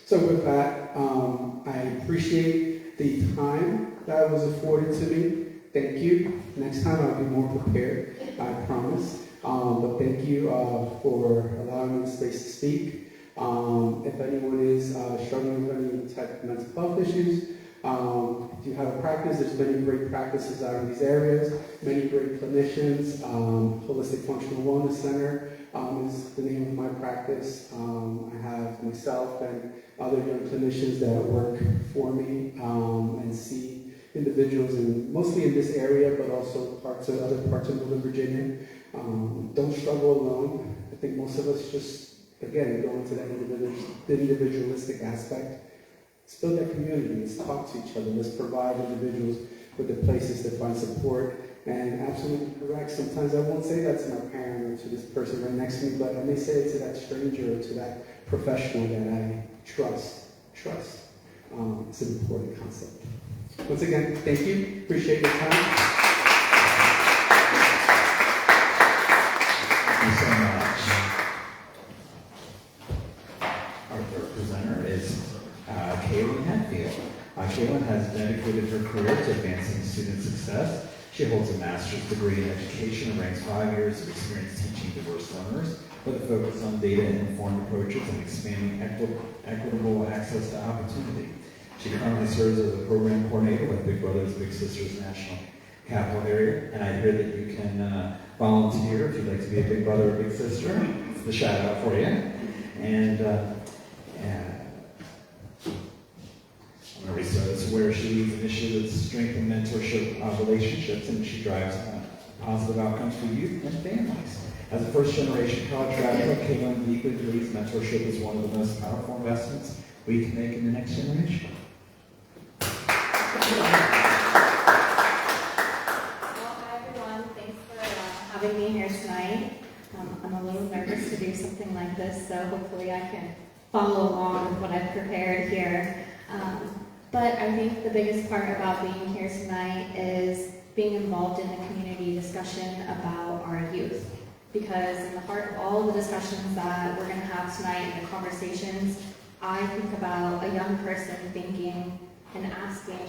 So with that, I appreciate the time that was afforded to me. Thank you. Next time I'll be more prepared, I promise. But thank you for allowing me the space to speak. If anyone is struggling with any type of mental health issues, if you have a practice, there's many great practices out in these areas, many great clinicians, Holistic Functional Wellness Center, is the name of my practice. I have myself and other young clinicians that work for me and see individuals mostly in this area, but also other parts of Northern Virginia. Don't struggle alone. I think most of us just, again, go into that individualistic aspect. Let's build that community. Let's talk to each other. Let's provide individuals with the places to find support. And absolutely correct. Sometimes I won't say that to my parent or to this person right next to me, but I may say it to that stranger or to that professional that I trust. It's an important concept. Once again, thank you. Appreciate your time. Thank you so much. Our third presenter is Kaylin Hatfield. Kaylin has dedicated her career to advancing student success. She holds a master's degree in education and ranks 5 years of experience teaching diverse learners with a focus on data-informed approaches and expanding equitable access to opportunity. She currently serves as a program coordinator with Big Brothers Big Sisters National Capital Area, and I hear that you can volunteer if you'd like to be a Big Brother or Big Sister. It's the shout out for you. And I'm going to restart this, where she leads initiatives to strengthen mentorship relationships, and she drives positive outcomes for youth and families. As a first-generation college graduate, Kaylin deeply believes mentorship is one of the most powerful investments we can make in the next generation. Well, hi everyone. Thanks for having me here tonight. I'm a little nervous to do something like this, so hopefully I can follow along with what I've prepared here. But I think the biggest part about being here tonight is being involved in the community discussion about our youth. Because in the heart of all the discussions that we're going to have tonight, and the conversations, I think about a young person thinking and asking,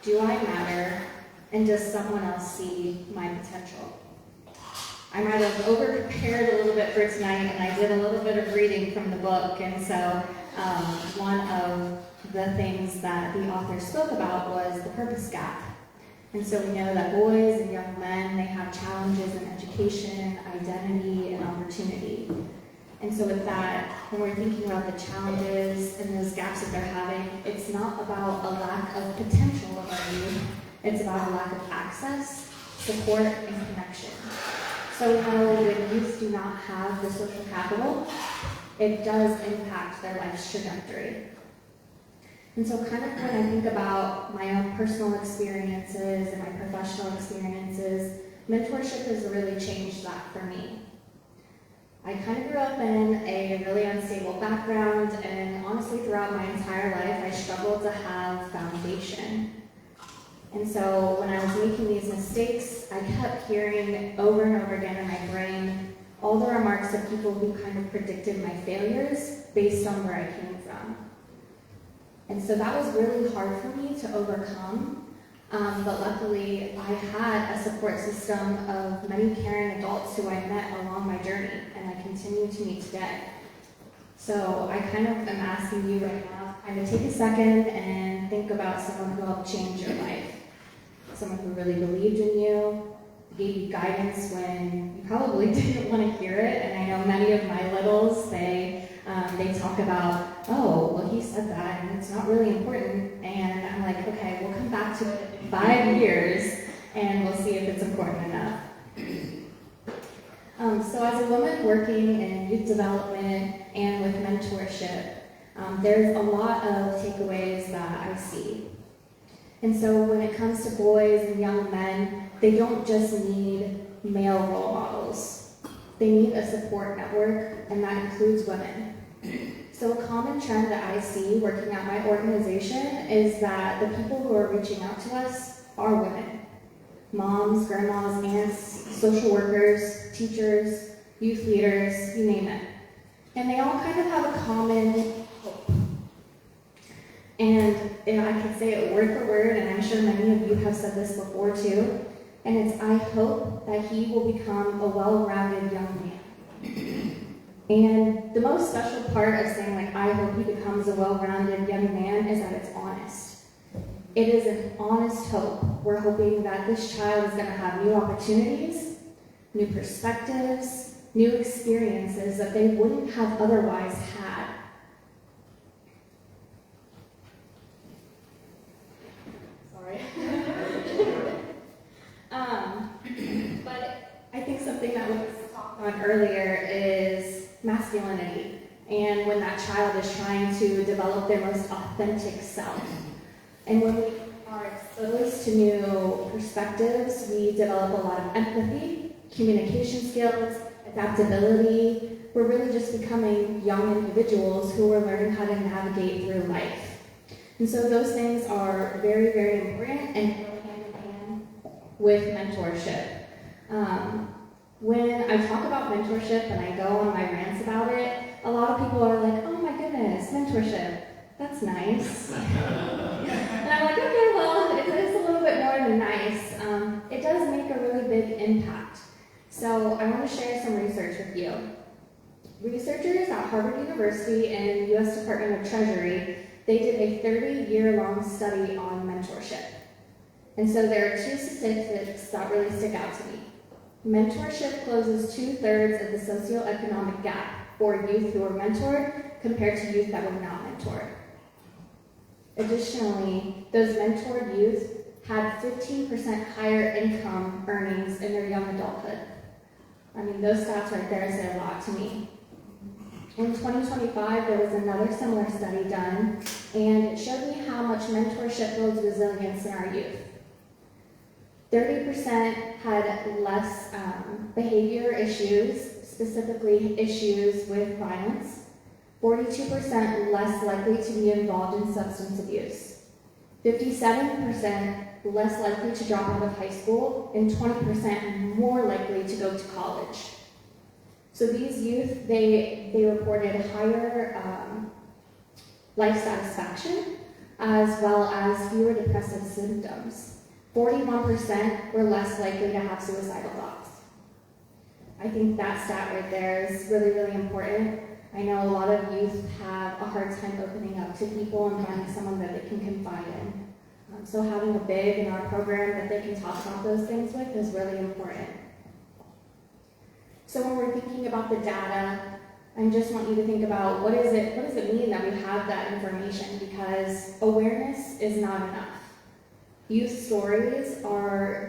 do I matter, and does someone else see my potential? I might have over-prepared a little bit for tonight, and I did a little bit of reading from the book, and so one of the things that the author spoke about was the purpose gap. And so we know that boys and young men, they have challenges in education, identity, and opportunity. And so with that, when we're thinking about the challenges and those gaps that they're having, it's not about a lack of potential of our youth, it's about a lack of access, support, and connection. So we know when youth do not have the social capital, it does impact their life's trajectory. And so kind of when I think about my own personal experiences and my professional experiences, mentorship has really changed that for me. I kind of grew up in a really unstable background, and honestly throughout my entire life I struggled to have foundation. And so when I was making these mistakes, I kept hearing over and over again in my brain all the remarks of people who kind of predicted my failures based on where I came from. And so that was really hard for me to overcome, but luckily I had a support system of many caring adults who I met along my journey, and I continue to meet today. So I kind of am asking you right now, kind of take a second and think about someone who helped change your life. Someone who really believed in you, gave you guidance when you probably didn't want to hear it. And I know many of my littles, they talk about, oh, well, he said that, and it's not really important. And I'm like, okay, we'll come back to it in 5 years, and we'll see if it's important enough. So as a woman working in youth development and with mentorship, there's a lot of takeaways that I see. And so when it comes to boys and young men, they don't just need male role models. They need a support network, and that includes women. So a common trend that I see working at my organization is that the people who are reaching out to us are women. Moms, grandmas, aunts, social workers, teachers, youth leaders, you name it. And they all kind of have a common hope. And I can say it word for word, and I'm sure many of you have said this before too, and it's, I hope that he will become a well-rounded young man. And the most special part of saying, like, I hope he becomes a well-rounded young man is that it's honest. It is an honest hope. We're hoping that this child is going to have new opportunities, new perspectives, new experiences that they wouldn't have otherwise had. Sorry. But I think something that was talked on earlier is masculinity, and when that child is trying to develop their most authentic self. And when we are exposed to new perspectives, we develop a lot of empathy, communication skills, adaptability. We're really just becoming young individuals who are learning how to navigate through life. And so those things are very, very important and go hand in hand with mentorship. When I talk about mentorship and I go on my rants about it, a lot of people are like, oh my goodness, mentorship, that's nice. And I'm like, okay, well, it is a little bit more than nice. It does make a really big impact. So I want to share some research with you. Researchers at Harvard University and U.S. Department of Treasury, they did a 30-year-long study on mentorship. And so there are two statistics that really stick out to me. Mentorship closes 2/3 of the socioeconomic gap for youth who are mentored compared to youth that were not mentored. Additionally, those mentored youth had 15% higher income earnings in their young adulthood. I mean, those stats right there say a lot to me. In 2025, there was another similar study done, and it showed me how much mentorship builds resilience in our youth. 30% had less behavior issues, specifically issues with violence. 42% less likely to be involved in substance abuse. 57% less likely to drop out of high school, and 20% more likely to go to college. So these youth, they reported higher life satisfaction, as well as fewer depressive symptoms. 41% were less likely to have suicidal thoughts. I think that stat right there is really, really important. I know a lot of youth have a hard time opening up to people and finding someone that they can confide in. So having a big in our program that they can talk about those things with is really important. So when we're thinking about the data, I just want you to think about what does it mean that we have that information, because awareness is not enough. Youth stories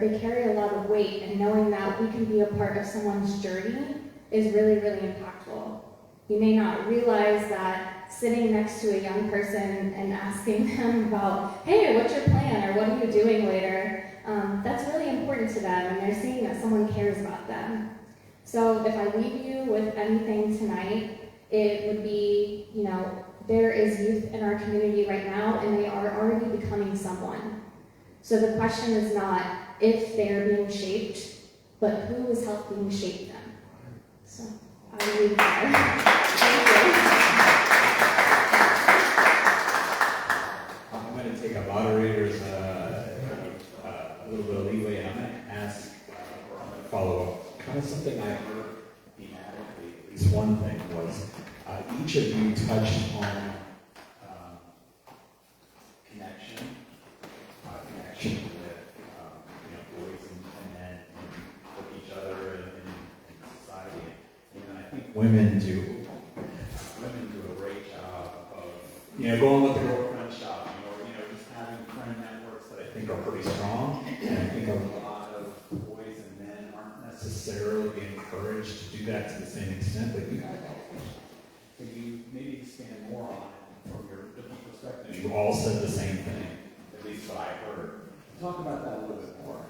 they carry a lot of weight, and knowing that we can be a part of someone's journey is really, really impactful. You may not realize that sitting next to a young person and asking them about, hey, what's your plan, or what are you doing later, that's really important to them, and they're seeing that someone cares about them. So if I leave you with anything tonight, it would be, there is youth in our community right now, and they are already becoming someone. So the question is not if they are being shaped, but who is helping shape them. So I'll leave it there. Thank you. I'm going to take a moderator's a little bit of leeway, and I'm going to ask a follow-up. Kind of something I heard thematically, at least one thing was each of you touched on connection with boys and men, and with each other in society. And I think women do a great job of going with the girlfriend shop, just having friend networks that I think are pretty strong. And I think a lot of boys and men aren't necessarily being encouraged to do that to the same extent, but you guys could you maybe expand more on it from your different perspectives? You all said the same thing, at least what I heard. Talk about that a little bit more.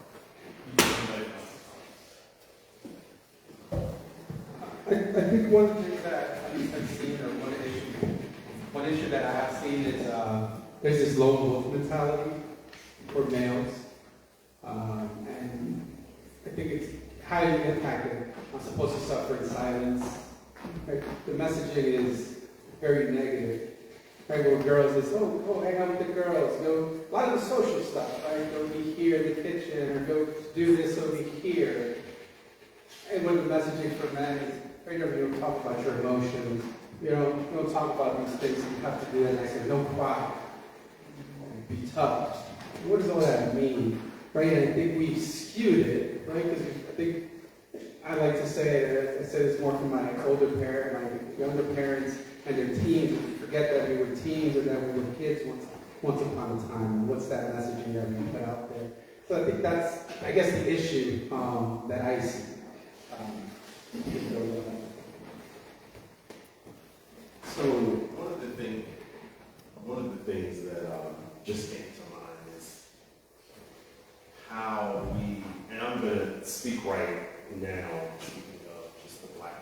I think one thing that I've seen, or one issue that I have seen is there's this lone wolf mentality for males, and I think it's highly impacted. I'm supposed to suffer in silence. Right? The messaging is very negative. Right, where girls is, go hang out with the girls, go, a lot of the social stuff, right? Go be here in the kitchen, or go do this over here. And when the messaging for men is, you don't talk about your emotions, you don't talk about these things, you have to do that, and I say, don't cry, be tough. What does all that mean? Right, and I think we've skewed it, right? Because I think I like to say it, I say this more from my older parent, my younger parents and their teens. We forget that we were teens or that we were kids once upon a time. And what's that messaging that we put out there? So I think that's, I guess, the issue that I see. So one of the things that just came to mind is how we, and I'm going to speak right now, speaking of just the Black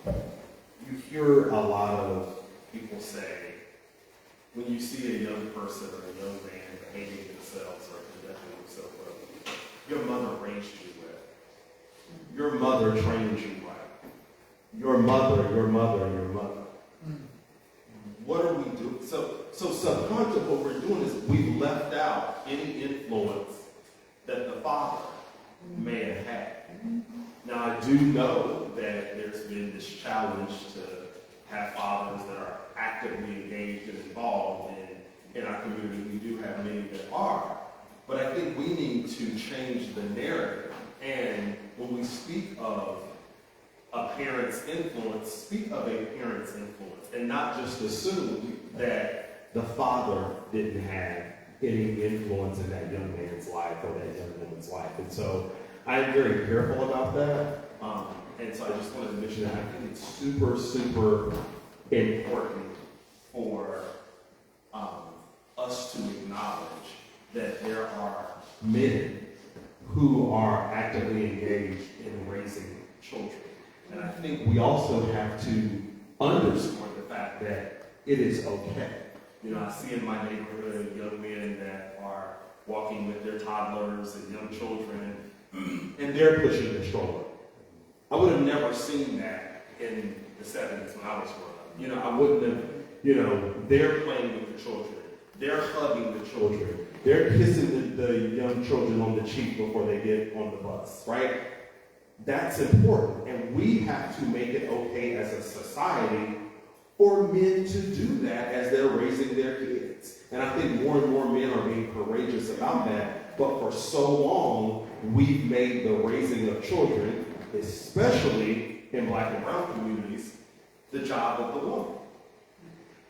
community. You hear a lot of people say, when you see a young person or a young man behaving themselves or conducting themselves well, your mother raised you well. Your mother trained you right. Your mother. What are we doing? So subconscious, what we're doing is we've left out any influence that the father may have had. Now, I do know that there's been this challenge to have fathers that are actively engaged and involved in our community. We do have many that are. But I think we need to change the narrative. And when we speak of a parent's influence, speak of a parent's influence, and not just assume that the father didn't have any influence in that young man's life or that young woman's life. And so I'm very careful about that. And so I just wanted to mention that I think it's super, super important for us to acknowledge that there are men who are actively engaged in raising children. And I think we also have to underscore the fact that it is okay. You know, I see in my neighborhood young men that are walking with their toddlers and young children, and they're pushing the stroller. I would have never seen that in the 70s when I was growing up. You know, I wouldn't have, you know, they're playing with the children. They're hugging the children. They're kissing the young children on the cheek before they get on the bus, right? That's important. And we have to make it okay as a society for men to do that as they're raising their kids. And I think more and more men are being courageous about that. But for so long, we've made the raising of children, especially in Black and brown communities, the job of the woman.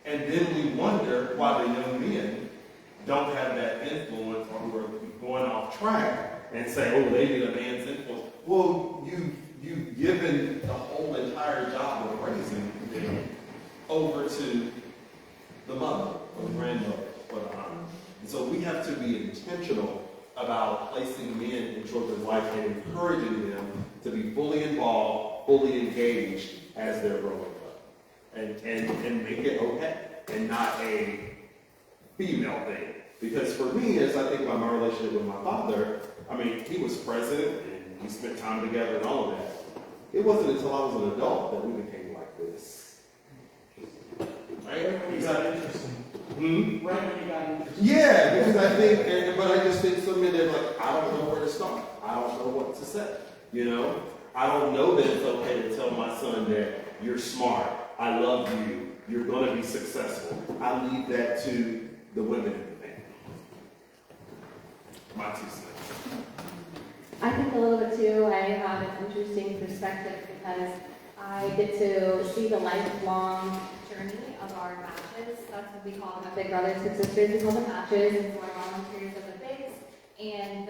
And then we wonder why the young men don't have that influence, or who are going off track and say, oh, they need a man's influence. Well, you've given the whole entire job of raising them over to the mother or the grandmother or the aunt. And so we have to be intentional about placing men in children's life and encouraging them to be fully involved, fully engaged as they're growing up. And make it okay and not a female thing. Because for me, as I think about my relationship with my father, I mean, he was present and we spent time together and all of that. It wasn't until I was an adult that we became like this. Right? You got interesting. Hmm? Right when you got interesting. Yeah, because I think, but I just think some men are like, I don't know where to start. I don't know what to say. You know? I don't know that it's okay to tell my son that you're smart, I love you, you're going to be successful. I leave that to the women in the family. My 2 cents. I think a little bit too. I have an interesting perspective because I get to see the lifelong journey of our matches. That's what we call them, big brothers, big sisters. We call them matches, and so our volunteers are the bigs, and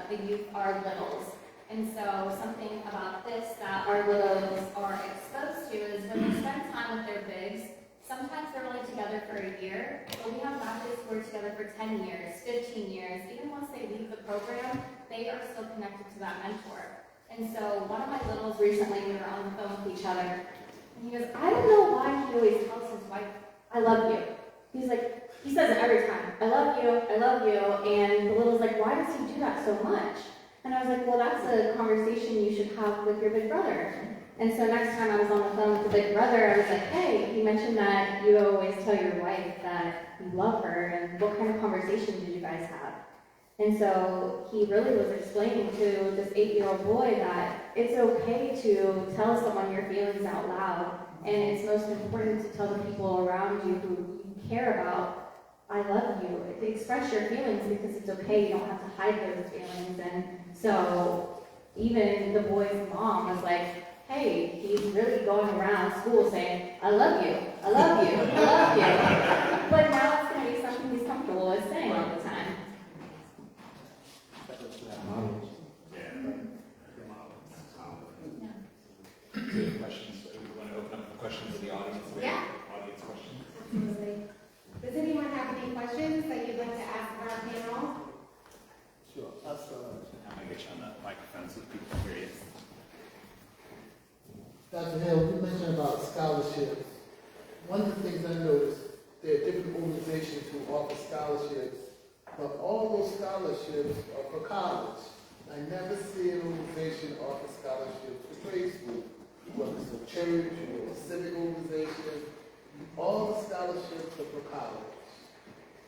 the youth are littles. And so something about this that our littles are exposed to is when they spend time with their bigs, sometimes they're only together for a year, but we have matches who are together for 10 years, 15 years. Even once they leave the program, they are still connected to that mentor. And so one of my littles recently, we were on the phone with each other, and he goes, I don't know why he always tells his wife, I love you. He's like, he says it every time, I love you, and the little's like, why does he do that so much? And I was like, well, that's a conversation you should have with your big brother. And so next time I was on the phone with the big brother, I was like, hey, you mentioned that you always tell your wife that you love her, and what kind of conversation did you guys have? And so he really was explaining to this 8-year-old boy that it's okay to tell someone your feelings out loud, and it's most important to tell the people around you who you care about, I love you. Express your feelings because it's okay. You don't have to hide those feelings. And so even the boy's mom was like, hey, he's really going around school saying, I love you, I love you, I love you. But now it's going to be something he's comfortable with saying all the time. Good questions. We want to open up the questions to the audience. Yeah. Audience questions. Absolutely. Does anyone have any questions that you'd like to ask our panel? Sure. I'm going to get you on the microphone so people can hear you. Dr. Hill, you mentioned about scholarships. One of the things I noticed, there are different organizations who offer scholarships, but all those scholarships are for college. I never see an organization offer scholarships for trade school, whether it's a church or a civic organization. All the scholarships are for college.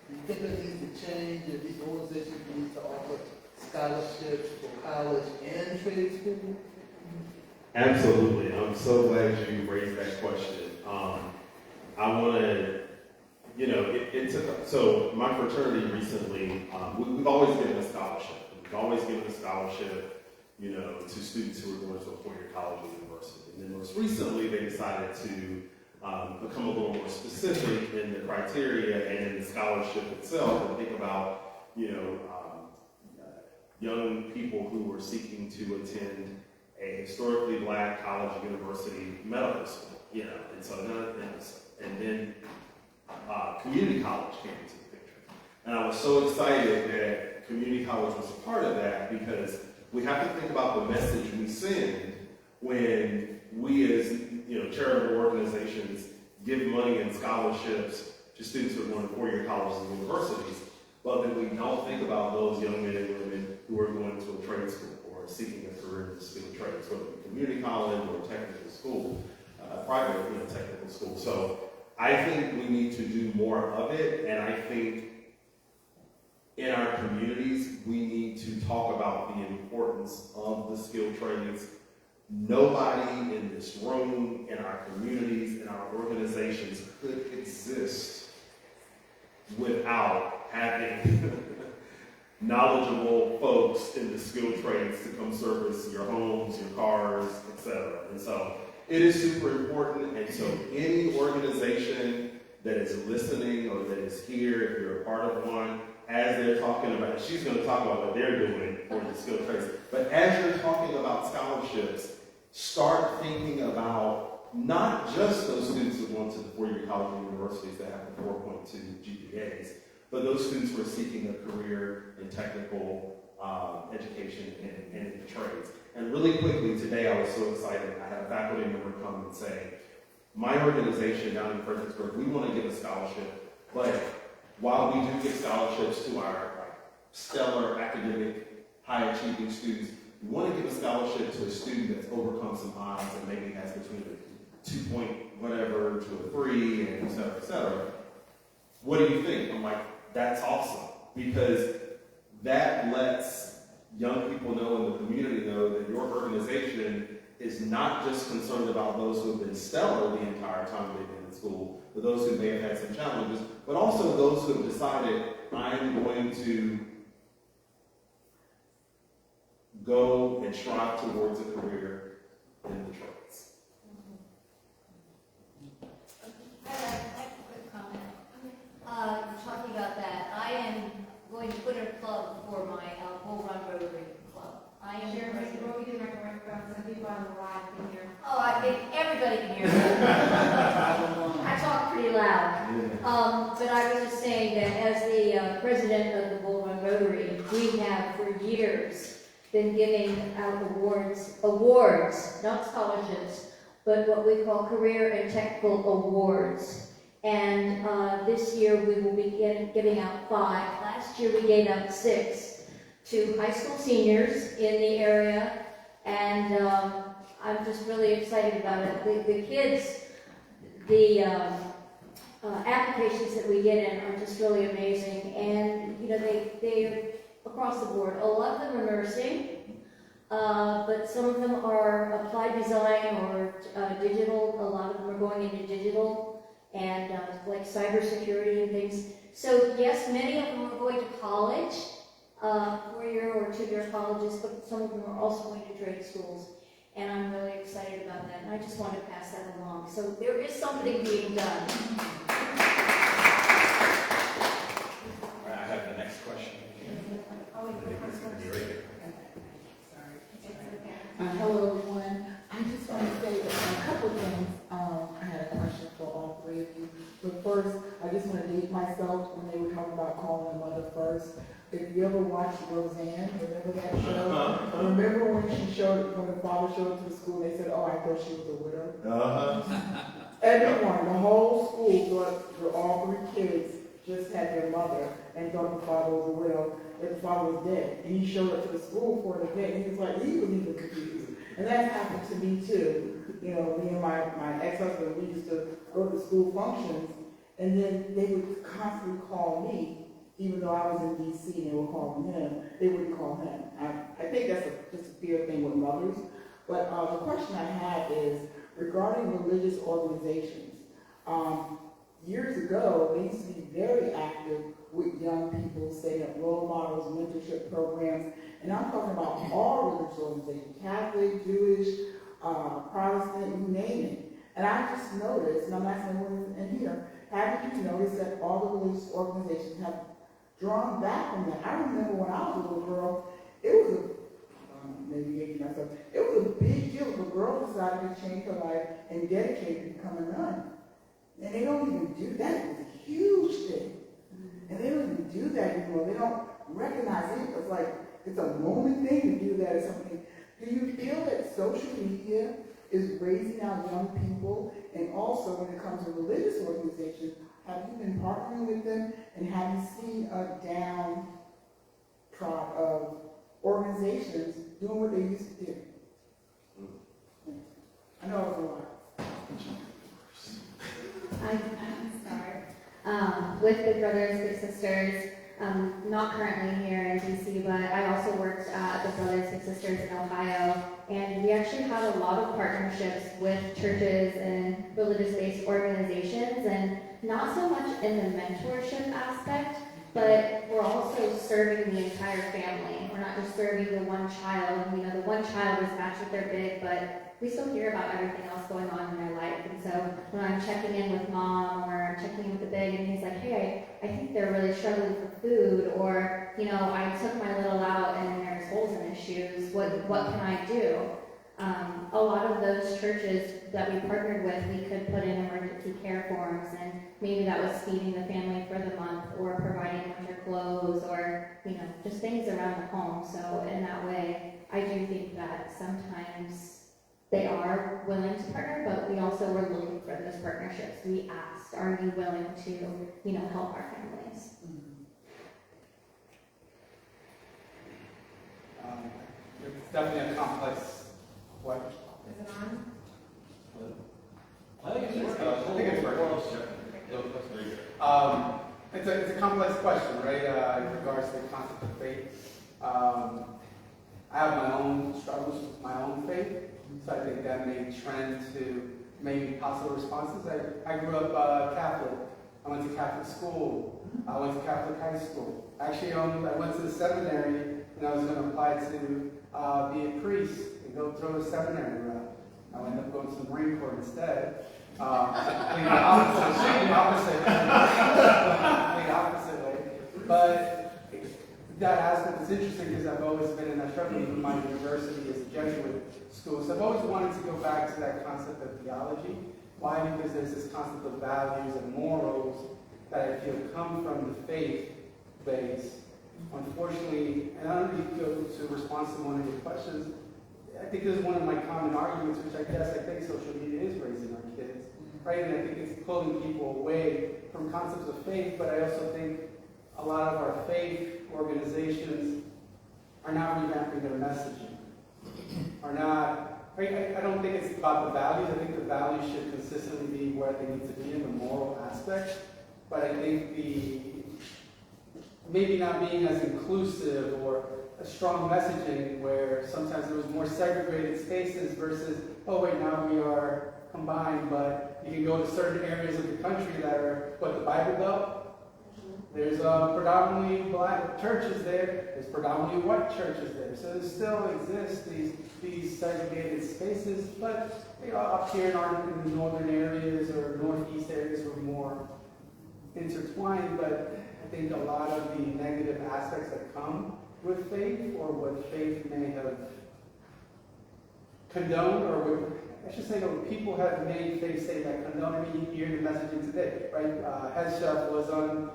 Do you think that needs to change, and these organizations need to offer scholarships for college and trade school? Absolutely. I'm so glad you raised that question. I want to, it took, so my fraternity recently, we've always given a scholarship. We've always given a scholarship, to students who are going to a four-year college or university. And then most recently, they decided to become a little more specific in the criteria and in the scholarship itself, and think about, young people who are seeking to attend a historically black college, university, medical school, and then community college came into the picture. And I was so excited that community college was a part of that, because we have to think about the message we send when we as charitable organizations give money and scholarships to students who are going to four-year colleges and universities, but then we don't think about those young men and women who are going to a trade school or seeking a career in the skilled trades, whether it be community college or technical school, private technical school. So I think we need to do more of it, and I think in our communities we need to talk about the importance of the skilled trades. Nobody in this room, in our communities, in our organizations could exist without having knowledgeable folks in the skilled trades to come service your homes, your cars, etc. And so it is super important. And so any organization that is listening or that is here, if you're a part of one, as they're talking about, she's going to talk about what they're doing for the skilled trades, but as you're talking about scholarships, start thinking about not just those students who go to the four-year college and universities that have the 4.2 GPAs, but those students who are seeking a career in technical education and in the trades. And really quickly, today I was so excited. I had a faculty member come and say, my organization down in Fredericksburg, we want to give a scholarship, but while we do give scholarships to our stellar academic, high-achieving students, we want to give a scholarship to a student that's overcome some odds and maybe has between a 2 point whatever to a 3 and et cetera. What do you think? I'm like, that's awesome, because that lets young people know and the community know that your organization is not just concerned about those who have been stellar the entire time they've been in school, but those who may have had some challenges, but also those who have decided, I'm going to go and strive towards a career in the trades. I have a quick comment. Talking about that, I am going to put a plug for my Bull Run Rotary Club. I am Jeremy, what we do my microphone so people on the live can hear. Oh, I think everybody can hear me. I talk pretty loud. But I was just saying that as the president of the Bull Run Rotary, we have for years been giving out awards, not scholarships, but what we call career and technical awards. And this year we will be giving out 5. Last year we gave out 6 to high school seniors in the area, and I'm just really excited about it. The kids, the applications that we get in are just really amazing, and they're across the board. A lot of them are nursing, but some of them are applied design or digital. A lot of them are going into digital and like cybersecurity and things. So yes, many of them are going to college. four-year or two-year colleges, but some of them are also going to trade schools. And I'm really excited about that, and I just want to pass that along. So there is something being done. All right, I have the next question. Hello, everyone. I just want to say a couple of things. I had a question for all three of you. But first, I just want to date myself when they were talking about calling a mother first. If you ever watched Roseanne, remember that show? Remember when the father showed up to the school, they said, "Oh, I thought she was a widow." Everyone, the whole school thought all three kids just had their mother and thought the father was a widow, that the father was dead. And he showed up to the school for an event, and he was like, he was even confused. And that happened to me too. You know, me and my ex-husband, we used to go to school functions, and then they would constantly call me, even though I was in D.C. and they were calling him, they wouldn't call him. I think that's just a fear thing with mothers. But the question I have is regarding religious organizations. Years ago, they used to be very active with young people, setting up role models, mentorship programs, and I'm talking about all religious organizations, Catholic, Jewish, Protestant, you name it. And I just noticed, and I'm asking everyone in here, haven't you noticed that all the religious organizations have drawn back from that? I remember when I was a little girl, it was maybe aging myself, it was a big deal if a girl decided to change her life and dedicate to become a nun. And they don't even do that. It was a huge thing. And they don't even do that anymore. They don't recognize it. It's like, it's a moment thing to do that or something. Do you feel that social media is raising our young people? And also, when it comes to religious organizations, have you been partnering with them? And have you seen a downtrod of organizations doing what they used to do? I know it was a lot. I can start. With Big Brothers Big Sisters, not currently here in DC, but I also worked at the Brothers Big Sisters in Ohio, and we actually had a lot of partnerships with churches and religious-based organizations, and not so much in the mentorship aspect, but we're also serving the entire family. We're not just serving the one child. You know, the one child is matched with their big, but we still hear about everything else going on in their life. And so when I'm checking in with mom or I'm checking in with the big and he's like, hey, I think they're really struggling for food, or, you know, I took my little out and there's holes in his shoes. What can I do? A lot of those churches that we partnered with, we could put in emergency care forms, and maybe that was feeding the family for the month or providing winter clothes or, you know, just things around the home. So in that way, I do think that sometimes they are willing to partner, but we also were looking for those partnerships. We asked, are you willing to, you know, help our families? It's definitely a complex question. Is it on? I think it's working. I think it's working. It's a complex question, right? In regards to the concept of faith. I have my own struggles with my own faith, so I think that may trend to maybe possible responses. I grew up Catholic. I went to Catholic school. I went to Catholic high school. Actually, I went to the seminary, and I was going to apply to be a priest and go through a seminary route. I ended up going to the Marine Corps instead. The opposite way. But that aspect is interesting because I've always been in that struggle. Even my university is a Jesuit school, so I've always wanted to go back to that concept of theology. Why? Because there's this concept of values and morals that I feel come from the faith base. Unfortunately, and I don't really feel to respond to one of your questions, I think there's one of my common arguments, which I think social media is raising our kids, right? And I think it's pulling people away from concepts of faith, but I also think a lot of our faith organizations are not revamping their messaging, are not, I don't think it's about the values. I think the values should consistently be where they need to be in the moral aspect, but I think maybe not being as inclusive or a strong messaging where sometimes there was more segregated spaces versus, oh wait, now we are combined, but you can go to certain areas of the country that are, the Bible Belt? There's predominantly black churches there. There's predominantly white churches there. So there still exist these segregated spaces, but up here in the northern areas or northeast areas we're more intertwined. But I think a lot of the negative aspects that come with faith, or what faith may have condoned, or what, I should say what people have made faith say that condone. I mean, you hear the messaging today, right? Headchef was on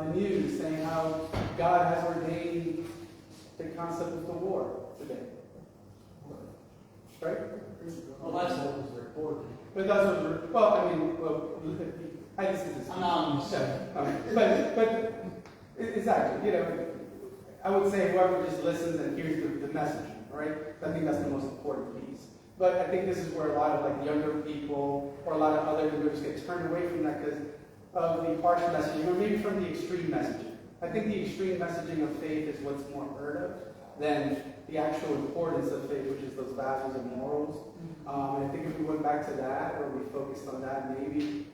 the news saying how God has ordained the concept of the war today. Right? Well, that's what was reported. But that's what, well, I mean, I just did this. But exactly, I would say whoever just listens and hears the messaging, right? I think that's the most important piece. But I think this is where a lot of like younger people or a lot of other groups get turned away from that because of the harsh messaging, or maybe from the extreme messaging. I think the extreme messaging of faith is what's more heard of than the actual importance of faith, which is those values and morals. I think if we went back to that, or we focused on that, maybe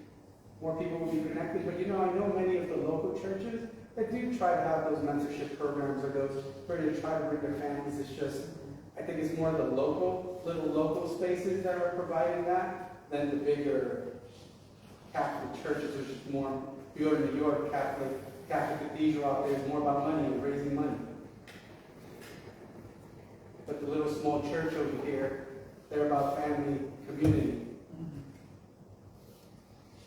more people would be connected. But I know many of the local churches that do try to have those mentorship programs or those where they try to bring their families. It's just, I think it's more the little local spaces that are providing that than the bigger Catholic churches, which is more, if you go to New York, Catholic Cathedral out there is more about money and raising money. But the little small church over here, they're about family, community.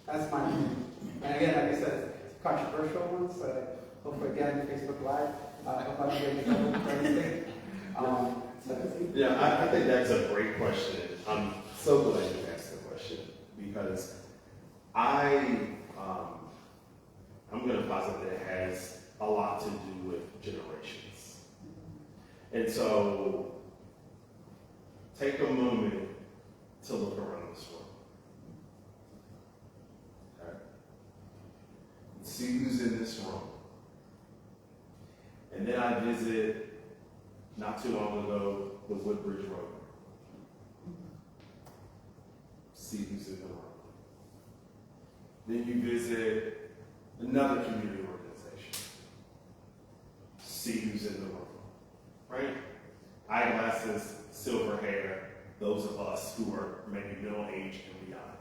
That's my opinion. And again, like I said, it's a controversial one, so hopefully again, Facebook Live, I hope I'm getting in trouble for anything. Yeah, I think that's a great question. I'm so glad you asked the question because I'm going to posit that it has a lot to do with generations. And so take a moment to look around this room. Okay? See who's in this room. And then I visit, not too long ago, the Woodbridge Road. See who's in the room. Then you visit another community organization. See who's in the room. Right? Eyeglasses, silver hair, those of us who are maybe middle age and beyond.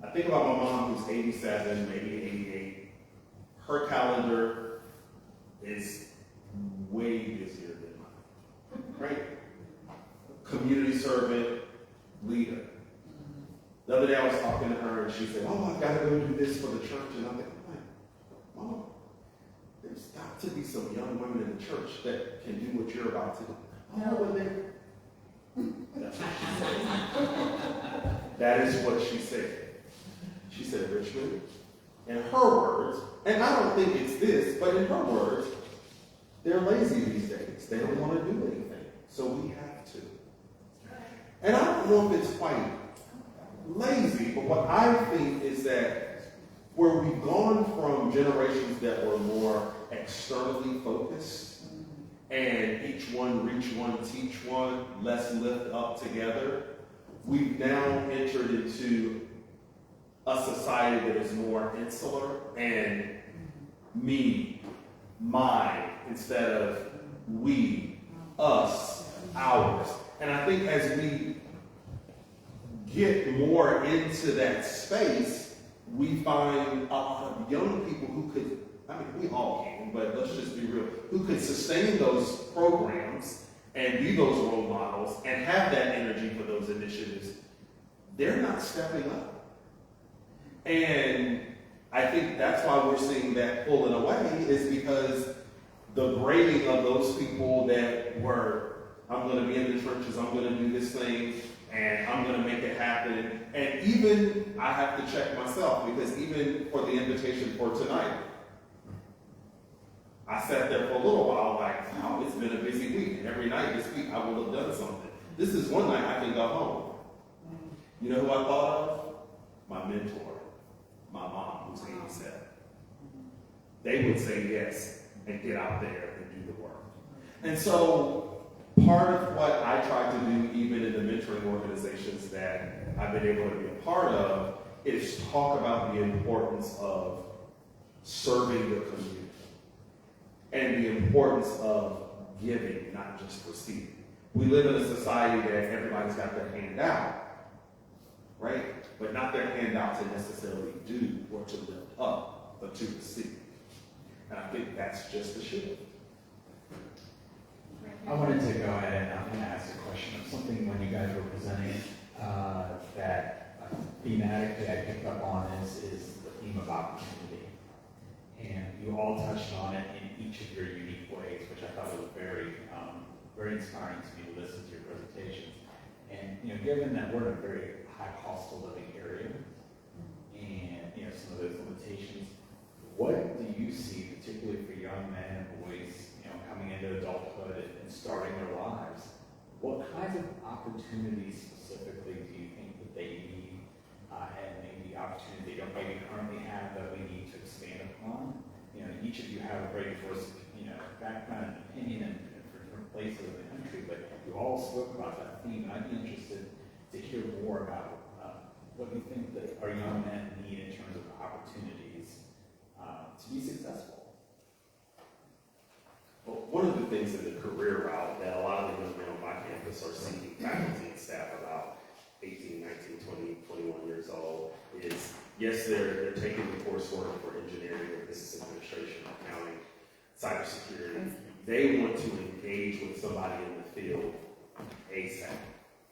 I think about my mom who's 87, maybe 88. Her calendar is way busier than mine. Right? Community servant, leader. The other day I was talking to her and she said, oh, I've got to go do this for the church. And I'm like, Mom, there's got to be some young women in the church that can do what you're about to do. Oh, well, that's what she said. That is what she said. She said, Richmond, in her words, and I don't think it's this, but in her words, they're lazy these days. They don't want to do anything. So we have to. And I don't know if it's quite lazy, but what I think is that where we've gone from generations that were more externally focused and each one reach one, teach one, let's lift up together, we've now entered into a society that is more insular and me, mine, instead of we, us, ours. And I think as we get more into that space, we find a lot of young people who could, we all can, but let's just be real, who could sustain those programs and be those role models and have that energy for those initiatives. They're not stepping up. And I think that's why we're seeing that pulling away, is because the grading of those people that were, I'm going to be in the churches, I'm going to do this thing, and I'm going to make it happen. And even, I have to check myself, because even for the invitation for tonight, I sat there for a little while like, wow, it's been a busy week. And every night this week, I will have done something. This is one night I can go home. You know who I thought of? My mentor, my mom, who's 87. They would say yes and get out there and do the work. And so part of what I try to do, even in the mentoring organizations that I've been able to be a part of, is talk about the importance of serving the community and the importance of giving, not just receiving. We live in a society that everybody's got their hand out, right? But not their hand out to necessarily do or to lift up, but to receive. And I think that's just a shift. I wanted to go ahead and I'm going to ask a question of something when you guys were presenting that thematically I picked up on is the theme of opportunity. And you all touched on it in each of your unique ways, which I thought was very inspiring to me to listen to your presentations. And given that we're in a very high cost of living area, and some of those limitations, what do you see, particularly for young men and boys, coming into adulthood and starting their lives? What kinds of opportunities specifically do you think that they need, and maybe opportunities they don't maybe currently have that we need to expand upon? Each of you have a very diverse, background and opinion and from different places of the country, but you all spoke about that theme, and I'd be interested to hear more about what you think that our young men need in terms of opportunities to be successful. Well, one of the things in the career route that a lot of the young men on my campus are seeking faculty and staff about 18, 19, 20, 21 years old is, yes, they're taking the coursework for engineering or business administration, accounting, cybersecurity. They want to engage with somebody in the field ASAP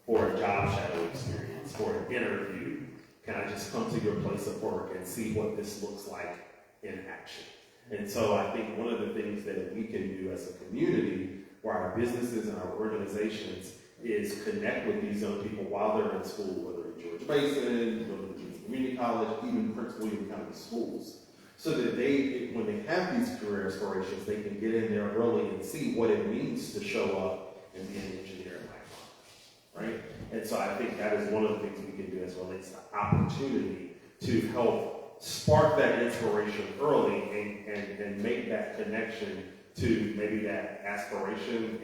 for a job shadow experience, for an interview. Can I just come to your place of work and see what this looks like in action? And so I think one of the things that we can do as a community, where our businesses and our organizations is connect with these young people while they're in school, whether in George Mason, whether in community college, even Prince William County schools, so that they, when they have these career aspirations, they can get in there early and see what it means to show up and be an engineer at my right? And so I think that is one of the things we can do as it relates to opportunity to help spark that inspiration early and make that connection to maybe that aspiration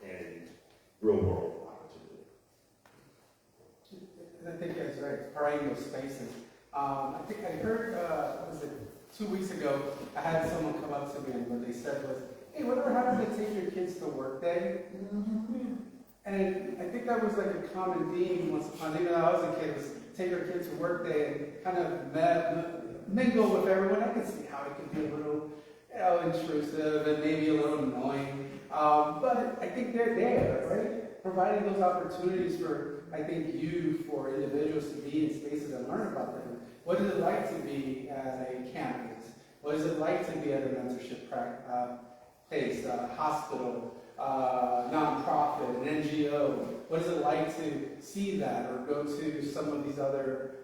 and real world opportunity. I think that's right, providing those spaces. I think I heard, was it 2 weeks ago, I had someone come up to me and what they said was, hey, whatever happened to take your kids to work day? And I think that was like a common theme once upon, even though I was a kid, was take our kids to work day and kind of mingle with everyone. I could see how it could be a little intrusive and maybe a little annoying. But I think they're there, right? Providing those opportunities for, I think, for individuals to be in spaces and learn about them. What is it like to be at a campus? What is it like to be at a mentorship place, hospital, nonprofit, an NGO? What is it like to see that or go to some of these other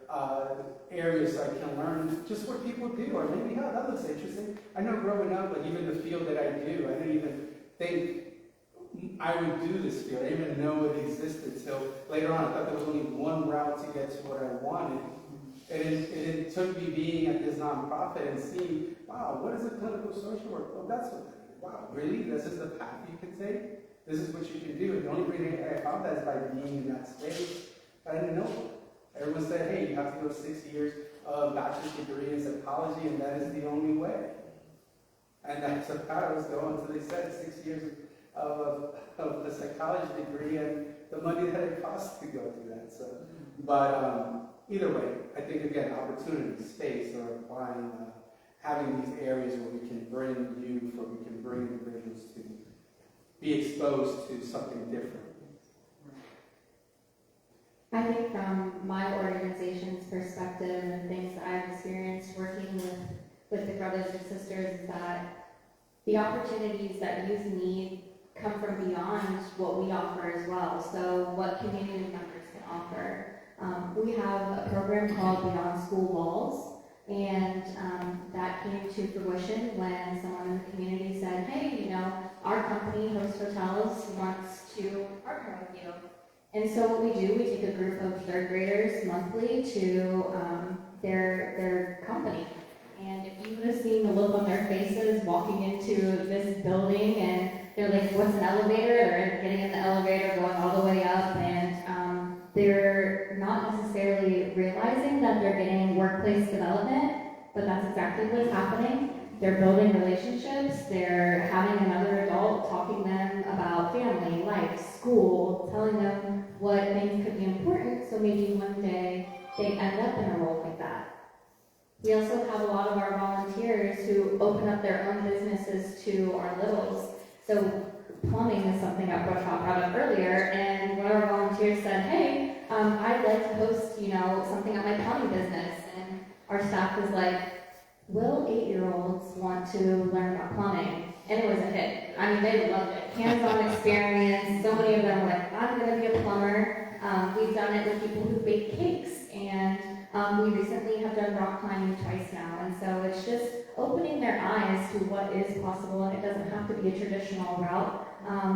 areas I can learn just what people do, or maybe, oh, that looks interesting. I know growing up, like even the field that I do, I didn't even think I would do this field. I didn't even know it existed till later on. I thought there was only one route to get to what I wanted. And it took me being at this nonprofit and seeing, wow, what is a clinical social work? Oh, that's what that is. Wow, really? This is the path you can take? This is what you can do. And the only reason I found that is by being in that space. I didn't know. Everyone said, hey, you have to go 6 years of bachelor's degree in psychology, and that is the only way. And that's the path I was going until they said 6 years of the psychology degree and the money that it costs to go through that. So, but either way, I think again, opportunity, space, or applying, having these areas where we can bring youth, or we can bring individuals to be exposed to something different. I think from my organization's perspective and things that I've experienced working with the brothers and sisters is that the opportunities that youth need come from beyond what we offer as well. So what community members can offer. We have a program called Beyond School Walls, and that came to fruition when someone in the community said, hey, our company, Host Hotels, wants to partner with you. And so what we do, we take a group of third graders monthly to their company. And if you would have seen the look on their faces walking into this building and they're like, what's an elevator? They're getting in the elevator, going all the way up, and they're not necessarily realizing that they're getting workplace development, but that's exactly what's happening. they're building relationships, they're having another adult talking to them about family, life, school, telling them what things could be important, so maybe one day they end up in a role like that. We also have a lot of our volunteers who open up their own businesses to our littles. So plumbing is something that Brooke brought up earlier, and one of our volunteers said, hey, I'd like to host, something at my plumbing business. And our staff was like, will 8-year-olds want to learn about plumbing? And it was a hit. I mean, they loved it. Hands-on experience. So many of them were like, I'm going to be a plumber. We've done it with people who bake cakes, and we recently have done rock climbing twice now. And so it's just opening their eyes to what is possible, and it doesn't have to be a traditional route,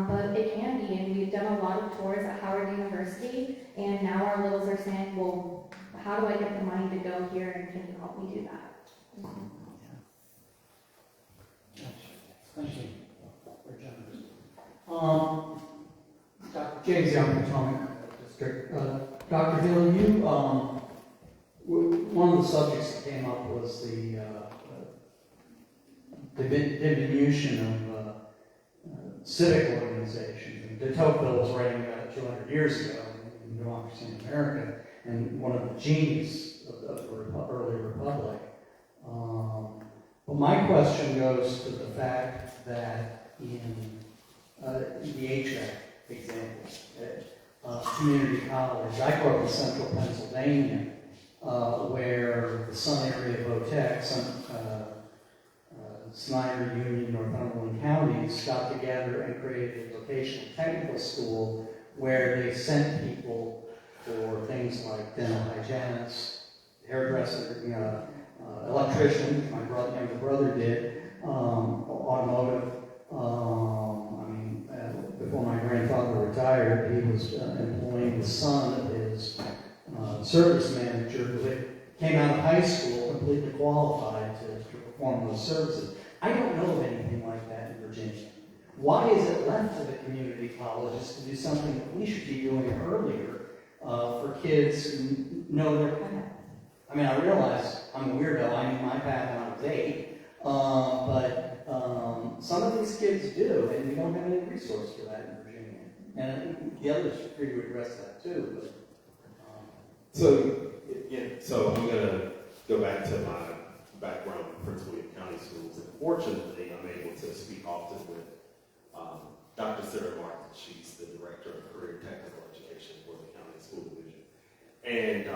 but it can be. And we've done a lot of tours at Howard University, and now our littles are saying, well, how do I get the money to go here, and can you help me do that? Thank you. Very generous. Dr. James Young, Potomac District. Dr. Hill, you, one of the subjects that came up was the diminution of civic organizations. De Tocqueville was writing about it 200 years ago in Democracy in America, and one of the genies of the early republic. But my question goes to the fact that in the HVAC example, community college, I grew up in central Pennsylvania, where the Sun area of OTEC, Snyder, Union, Northumberland counties got together and created a vocational technical school where they sent people for things like dental hygienists, hairdresser, electrician, my younger brother did, automotive. Before my grandfather retired, he was employing the son of his service manager who came out of high school completely qualified to perform those services. I don't know of anything like that in Virginia. Why is it left to the community colleges to do something that we should be doing earlier for kids who know their path? I mean, I realize I'm a weirdo. I knew my path when I was 8, but some of these kids do, and we don't have any resource for that in Virginia. And the others are free to address that too. But, So I'm going to go back to my background in Prince William County Schools, and fortunately, I'm able to speak often with Dr. Sarah Martin. She's the Director of Career Technical Education for the County School Division. And,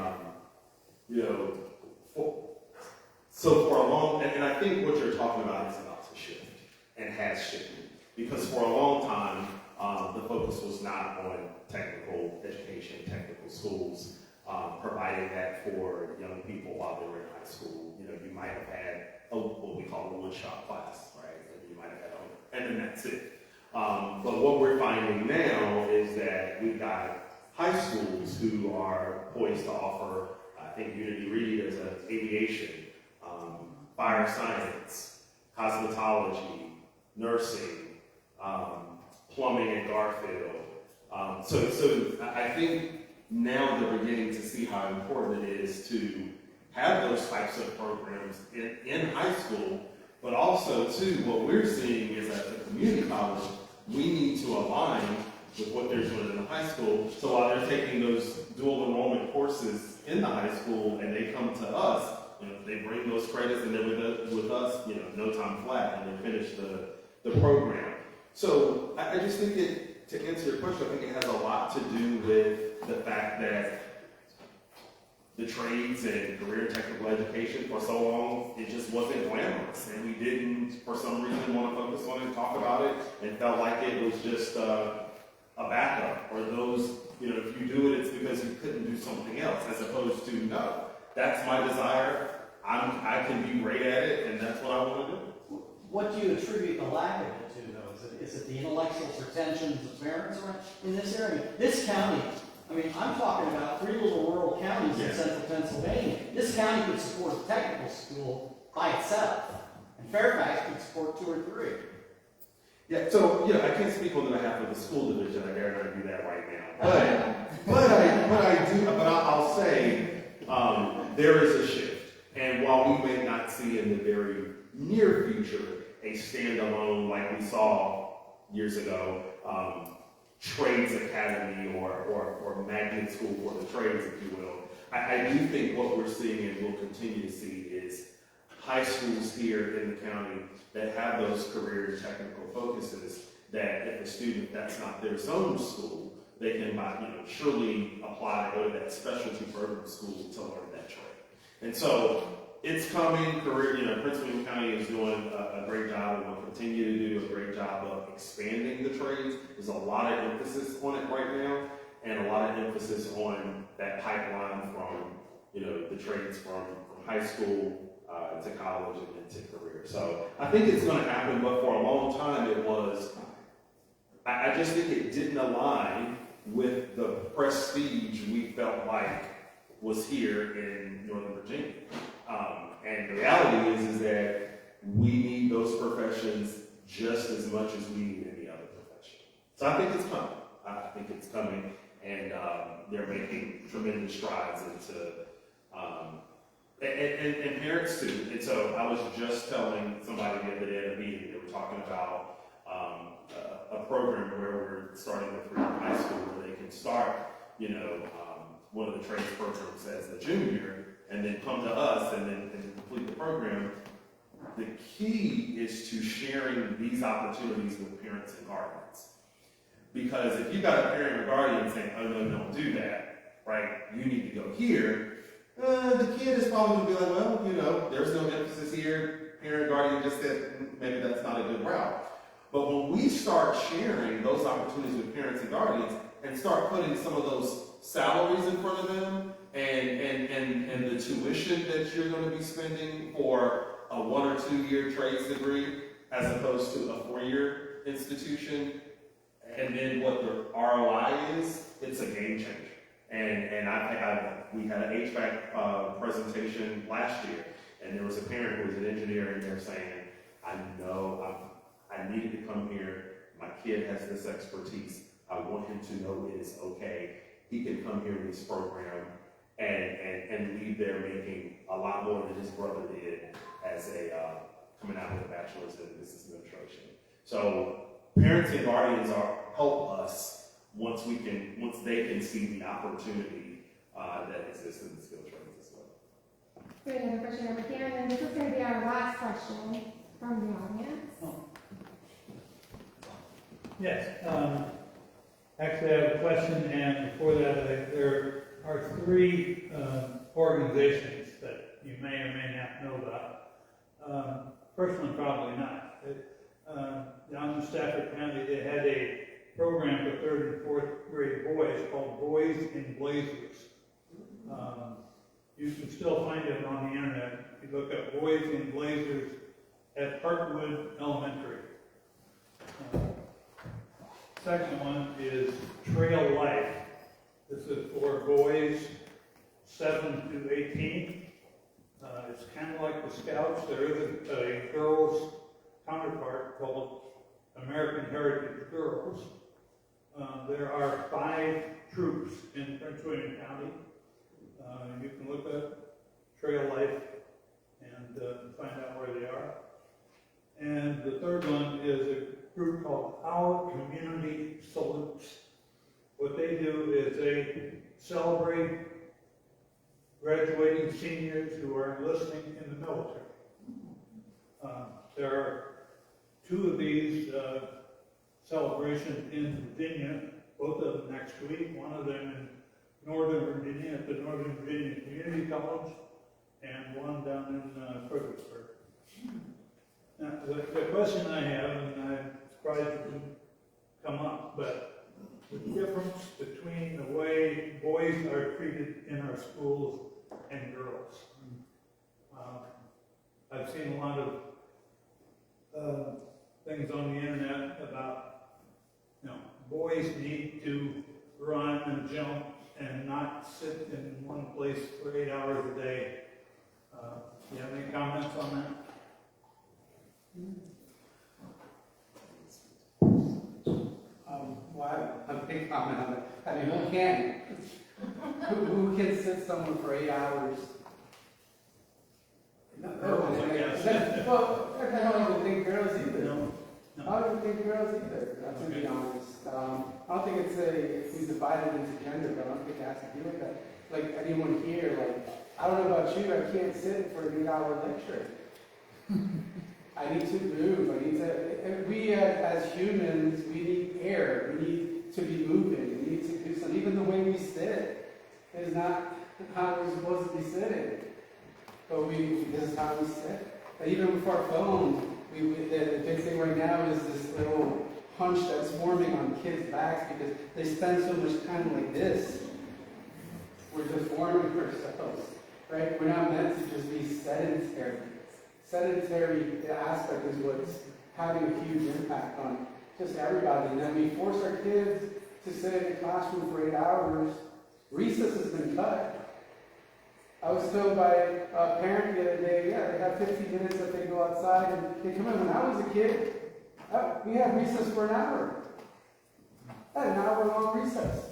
so for a long, and I think what you're talking about is about to shift, and has shifted. Because for a long time, the focus was not on technical education, technical schools, providing that for young people while they were in high school. You might have had what we call a one-shot class, right? And you might have had and then that's it. But what we're finding now is that we've got high schools who are poised to offer, I think Unity Reed as an aviation, fire science, cosmetology, nursing, plumbing at Garfield. So I think now they're beginning to see how important it is to have those types of programs in high school, but also too, what we're seeing is at the community college, we need to align with what they're doing in the high school. So while they're taking those dual enrollment courses in the high school and they come to us, they bring those credits and they're with us, no time flat, and they finish the program. So I just think to answer your question, I think it has a lot to do with the fact that the trades and career technical education for so long, it just wasn't glamorous. And we didn't, for some reason, want to focus on it and talk about it, and felt like it was just a backup. Or those, if you do it, it's because you couldn't do something else, as opposed to, no, that's my desire, I can be great at it, and that's what I want to do. what do you attribute the lack of it to, though? Is it the intellectual pretensions of parents in this area? This county, I'm talking about 3 little rural counties in central Pennsylvania. This county could support a technical school by itself, and Fairfax could support 2 or 3. Yeah, so I can't speak on behalf of the school division. I dare not do that right now. But I'll say there is a shift, and while we may not see in the very near future a standalone, like we saw years ago, trades academy or magnet school for the trades, if you will. I do think what we're seeing and will continue to see is high schools here in the county that have those career and technical focuses, that if a student, that's not their zone school, they can surely apply to go to that specialty program school to learn that trade. And so it's coming. Prince William County is doing a great job and will continue to do a great job of expanding the trades. There's a lot of emphasis on it right now, and a lot of emphasis on that pipeline from the trades from high school to college and to career. So I think it's going to happen, but for a long time it was. I just think it didn't align with the prestige we felt like was here in Northern Virginia. And the reality is that we need those professions just as much as we need any other profession. So I think it's coming. I think it's coming, and they're making tremendous strides into, and parents too. And so I was just telling somebody the other day at a meeting, they were talking about a program where we're starting with Freedom High School, where they can start, one of the trades programs as a junior, and then come to us and then complete the program. The key is to sharing these opportunities with parents and guardians. Because if you've got a parent or guardian saying, oh no, don't do that, right? You need to go here. The kid is probably going to be like, well, there's no emphasis here. Parent, guardian just said, maybe that's not a good route. But when we start sharing those opportunities with parents and guardians and start putting some of those salaries in front of them and the tuition that you're going to be spending for a 1 or 2 year trades degree as opposed to a 4-year institution, and then what the ROI is, it's a game changer. And we had an HVAC presentation last year, and there was a parent who was an engineer, and they're saying, I know I needed to come here. My kid has this expertise. I want him to know it is okay. He can come here in this program and leave there making a lot more than his brother did as coming out with a bachelor's in business administration. So parents and guardians help us once they can see the opportunity that exists in the skill trades as well. We have another question over here, and then this is going to be our last question from the audience. Yes. Actually, I have a question, and before that, there are 3 organizations that you may or may not know about. First one, probably not. Down in Stafford County, they had a program for 3rd and 4th grade boys called Boys in Blazers. You can still find it on the internet. If you look up Boys in Blazers at Parkwood Elementary. Second one is Trail Life. This is for boys 7 to 18. It's kind of like the Scouts. There is a girls' counterpart called American Heritage Girls. There are 5 troops in Prince William County. You can look up Trail Life and find out where they are. And the third one is a group called Our Community Salutes. What they do is they celebrate graduating seniors who are enlisting in the military. There are 2 of these celebrations in Virginia, both of them next week, one of them in Northern Virginia at the Northern Virginia Community College, and one down in Fredericksburg. Now, the question I have, and I'm surprised it didn't come up, but the difference between the way boys are treated in our schools and girls. I've seen a lot of things on the internet about, boys need to run and jump and not sit in one place for 8 hours a day. Do you have any comments on that? Well, I have a big comment on that. I mean, who can sit someone for 8 hours? Girls, I guess. Well, think girls either, to be honest. I don't think it's divided into gender, but I don't think it has to do with that. Like anyone here, like, I don't know about you, I can't sit for an 8-hour lecture. I need to move, we as humans, we need air, we need to be moving, we need to do something. Even the way we sit is not how we're supposed to be sitting. But this is how we sit. And even with our phones, the big thing right now is this little hunch that's forming on kids' backs because they spend so much time like this. We're deforming ourselves, right? We're not meant to just be sedentary. Sedentary aspect is what's having a huge impact on just everybody. And then we force our kids to sit in a classroom for 8 hours. Recess has been cut. I was told by a parent the other day, yeah, they have 15 minutes that they go outside and they come in. When I was a kid, we had recess for an hour. I had an hour-long recess.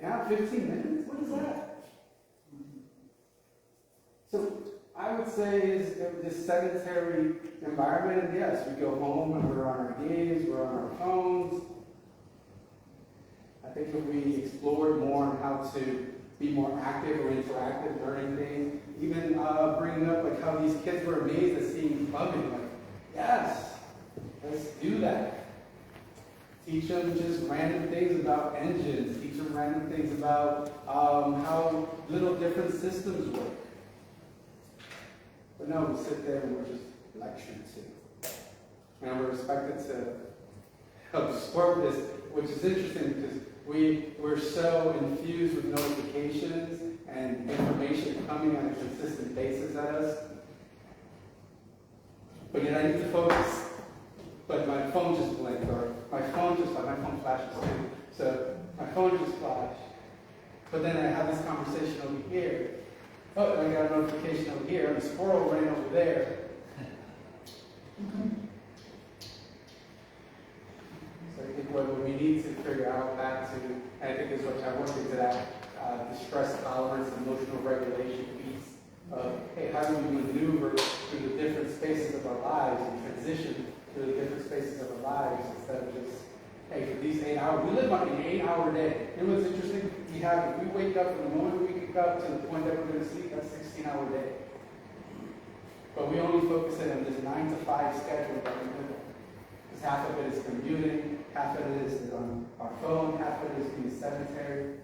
Yeah, 15 minutes? What is that? So I would say is this sedentary environment, and yes, we go home and we're on our games, we're on our phones. I think if we explored more on how to be more active or interactive, learning things, even bringing up like how these kids were amazed at seeing plumbing, like, yes, let's do that. Teach them just random things about engines, teach them random things about how little different systems work. But no, we sit there and we're just lectured to. And we're expected to absorb this, which is interesting because we're so infused with notifications and information coming on a consistent basis at us. But yet I need to focus. But my phone just blinked, or my phone flashes too. So my phone just flashed. But then I have this conversation over here. Oh, and I got a notification over here, and a squirrel ran over there. So I think what we need to figure out back to, and I think is what I want into that, the stress tolerance, emotional regulation piece of, hey, how do we maneuver through the different spaces of our lives and transition through the different spaces of our lives instead of just, hey, for these 8 hours, we live on an 8-hour day. You know what's interesting? If we wake up from the moment we wake up to the point that we're going to sleep, that's a 16-hour day. But we only focus in on this 9 to 5 schedule that we live on. Because half of it is commuting, half of it is on our phone, half of it is being sedentary.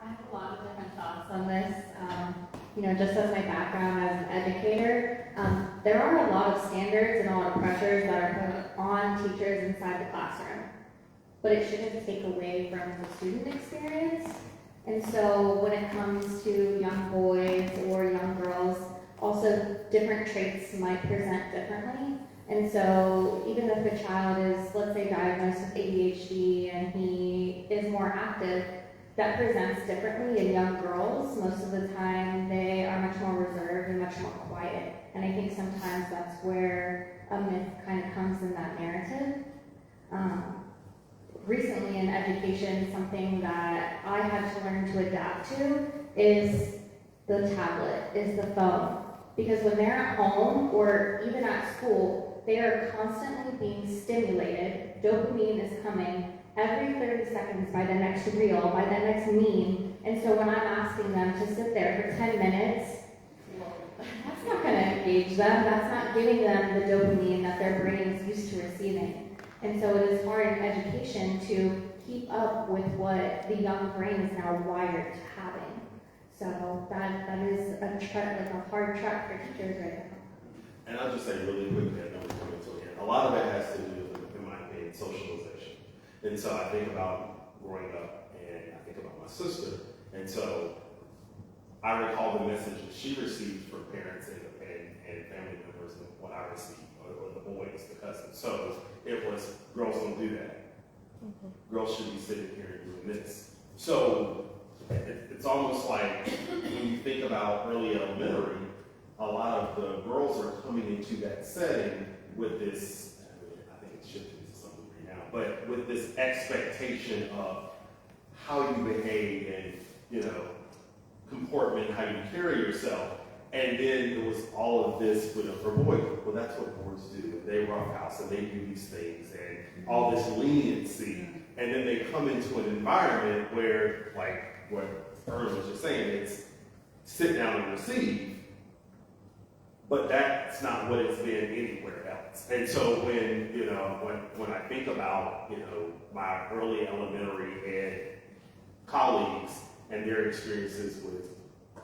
I have a lot of different thoughts on this. Just as my background as an educator, there are a lot of standards and a lot of pressures that are put on teachers inside the classroom. But it shouldn't take away from the student experience. And so when it comes to young boys or young girls, also different traits might present differently. And so even if a child is, let's say, diagnosed with ADHD and he is more active, that presents differently in young girls. Most of the time, they are much more reserved and much more quiet. And I think sometimes that's where a myth kind of comes in that narrative. Recently in education, something that I had to learn to adapt to is the tablet, is the phone. Because when they're at home or even at school, they are constantly being stimulated. Dopamine is coming every 30 seconds by the next reel, by the next meme. And so when I'm asking them to sit there for 10 minutes, that's not going to engage them. That's not giving them the dopamine that their brain is used to receiving. And so it is hard in education to keep up with what the young brain is now wired to having. So that is a hard track for teachers right now. And I'll just say really quickly, I know we're coming to it. A lot of it has to do with, in my opinion, socialization. And so I think about growing up, and I think about my sister. And so I recall the message that she received from parents and family members and what I received, or the boys, the cousins. So it was, girls don't do that. Mm-hmm. Girls should be sitting here and doing this. So it's almost like when you think about early elementary, a lot of the girls are coming into that setting with this, I think it's shifting to some degree now, but with this expectation of how you behave and, comportment, how you carry yourself. And then there was all of this for boys. Well, that's what boys do. They roughhouse and they do these things and all this leniency. And then they come into an environment where, like what Ern was just saying, it's sit down and receive. But that's not what it's been anywhere else. And so when I think about, my early elementary ed colleagues and their experiences with,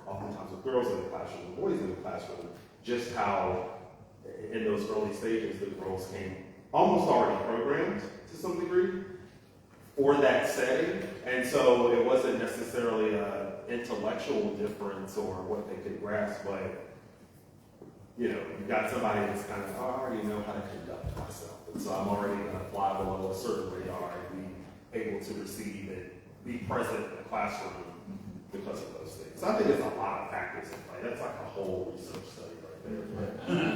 oftentimes with girls in the classroom and boys in the classroom, just how in those early stages the girls came almost already programmed to some degree for that setting. And so it wasn't necessarily an intellectual difference or what they could grasp, but you've got somebody that's kind of, I already know how to conduct myself. And so I'm already going to fly below a certain radar and be able to receive and be present in the classroom because of those things. So I think there's a lot of factors in play. That's like a whole research study right there.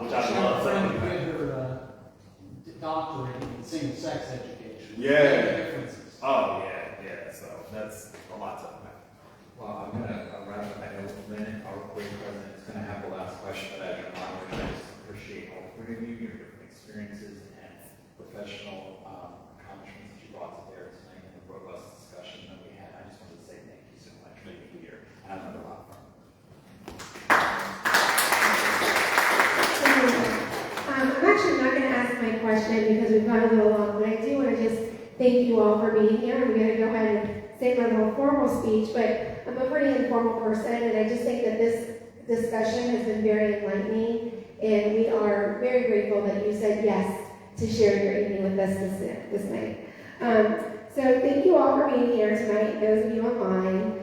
Which I love. Trying to get her doctorate in single-sex education. Yeah. The differences. Oh, yeah. So that's a lot to unpack. Well, I'm going to wrap up. I know Lynn, our board president, is going to have the last question, but as your moderator, I just appreciate all three of you, your different experiences and professional accomplishments that you brought to bear tonight and the robust discussion that we had. I just wanted to say thank you so much for being here. And I learned a lot from you. I'm actually not going to ask my question because we've gone a little long, but I do want to just thank you all for being here. I'm going to go ahead and say my little formal speech, but I'm a pretty informal person, and I just think that this discussion has been very enlightening, and we are very grateful that you said yes to share your evening with us this night. So thank you all for being here tonight, those of you online,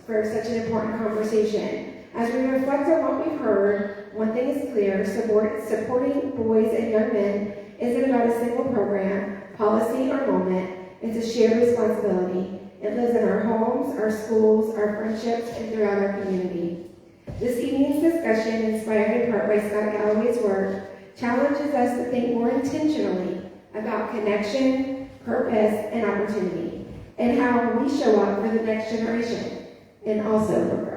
for such an important conversation. As we reflect on what we've heard, one thing is clear: supporting boys and young men isn't about a single program, policy, or moment. It's a shared responsibility. It lives in our homes, our schools, our friendships, and throughout our community. This evening's discussion, inspired in part by Scott Galloway's work, challenges us to think more intentionally about connection, purpose, and opportunity, and how we show up for the next generation, and also for girls.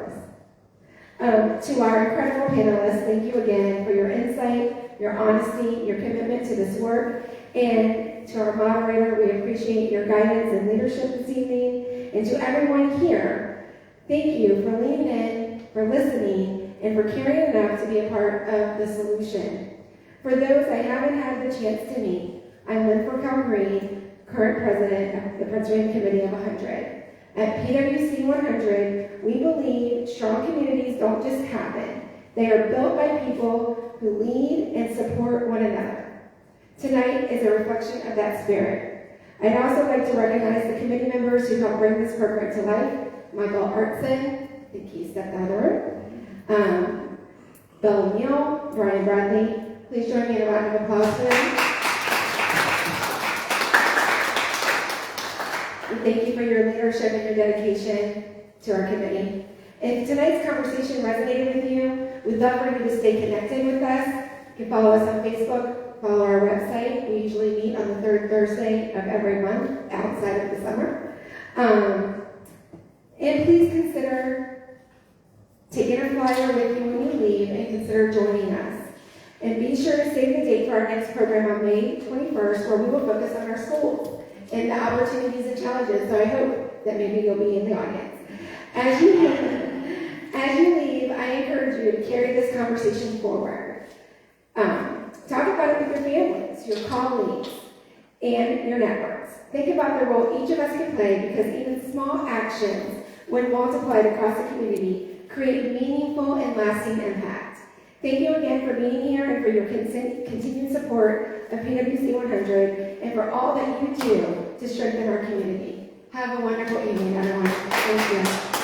To our incredible panelists, thank you again for your insight, your honesty, your commitment to this work, and to our moderator, we appreciate your guidance and leadership this evening. And to everyone here, thank you for leaning in, for listening, and for caring enough to be a part of the solution. For those I haven't had the chance to meet, I'm Lynn Green, current president of the Prince William Committee of 100. At PWC 100, we believe strong communities don't just happen. They are built by people who lead and support one another. Tonight is a reflection of that spirit. I'd also like to recognize the committee members who helped bring this program to life. Michael Artson, I think he stepped out of the room. Bill O'Neill, Brian Bradley. Please join me in a round of applause for them. And thank you for your leadership and your dedication to our committee. If tonight's conversation resonated with you, we'd love for you to stay connected with us. You can follow us on Facebook, follow our website. We usually meet on the third Thursday of every month outside of the summer. And please consider taking a flyer with you when you leave and consider joining us. And be sure to save the date for our next program on May 21st, where we will focus on our schools and the opportunities and challenges. So I hope that maybe you'll be in the audience. As you leave, I encourage you to carry this conversation forward. Talk about it with your families, your colleagues, and your networks. Think about the role each of us can play, because even small actions, when multiplied across the community, create meaningful and lasting impact. Thank you again for being here and for your continued support of PWC 100 and for all that you do to strengthen our community. Have a wonderful evening, everyone. Thank you.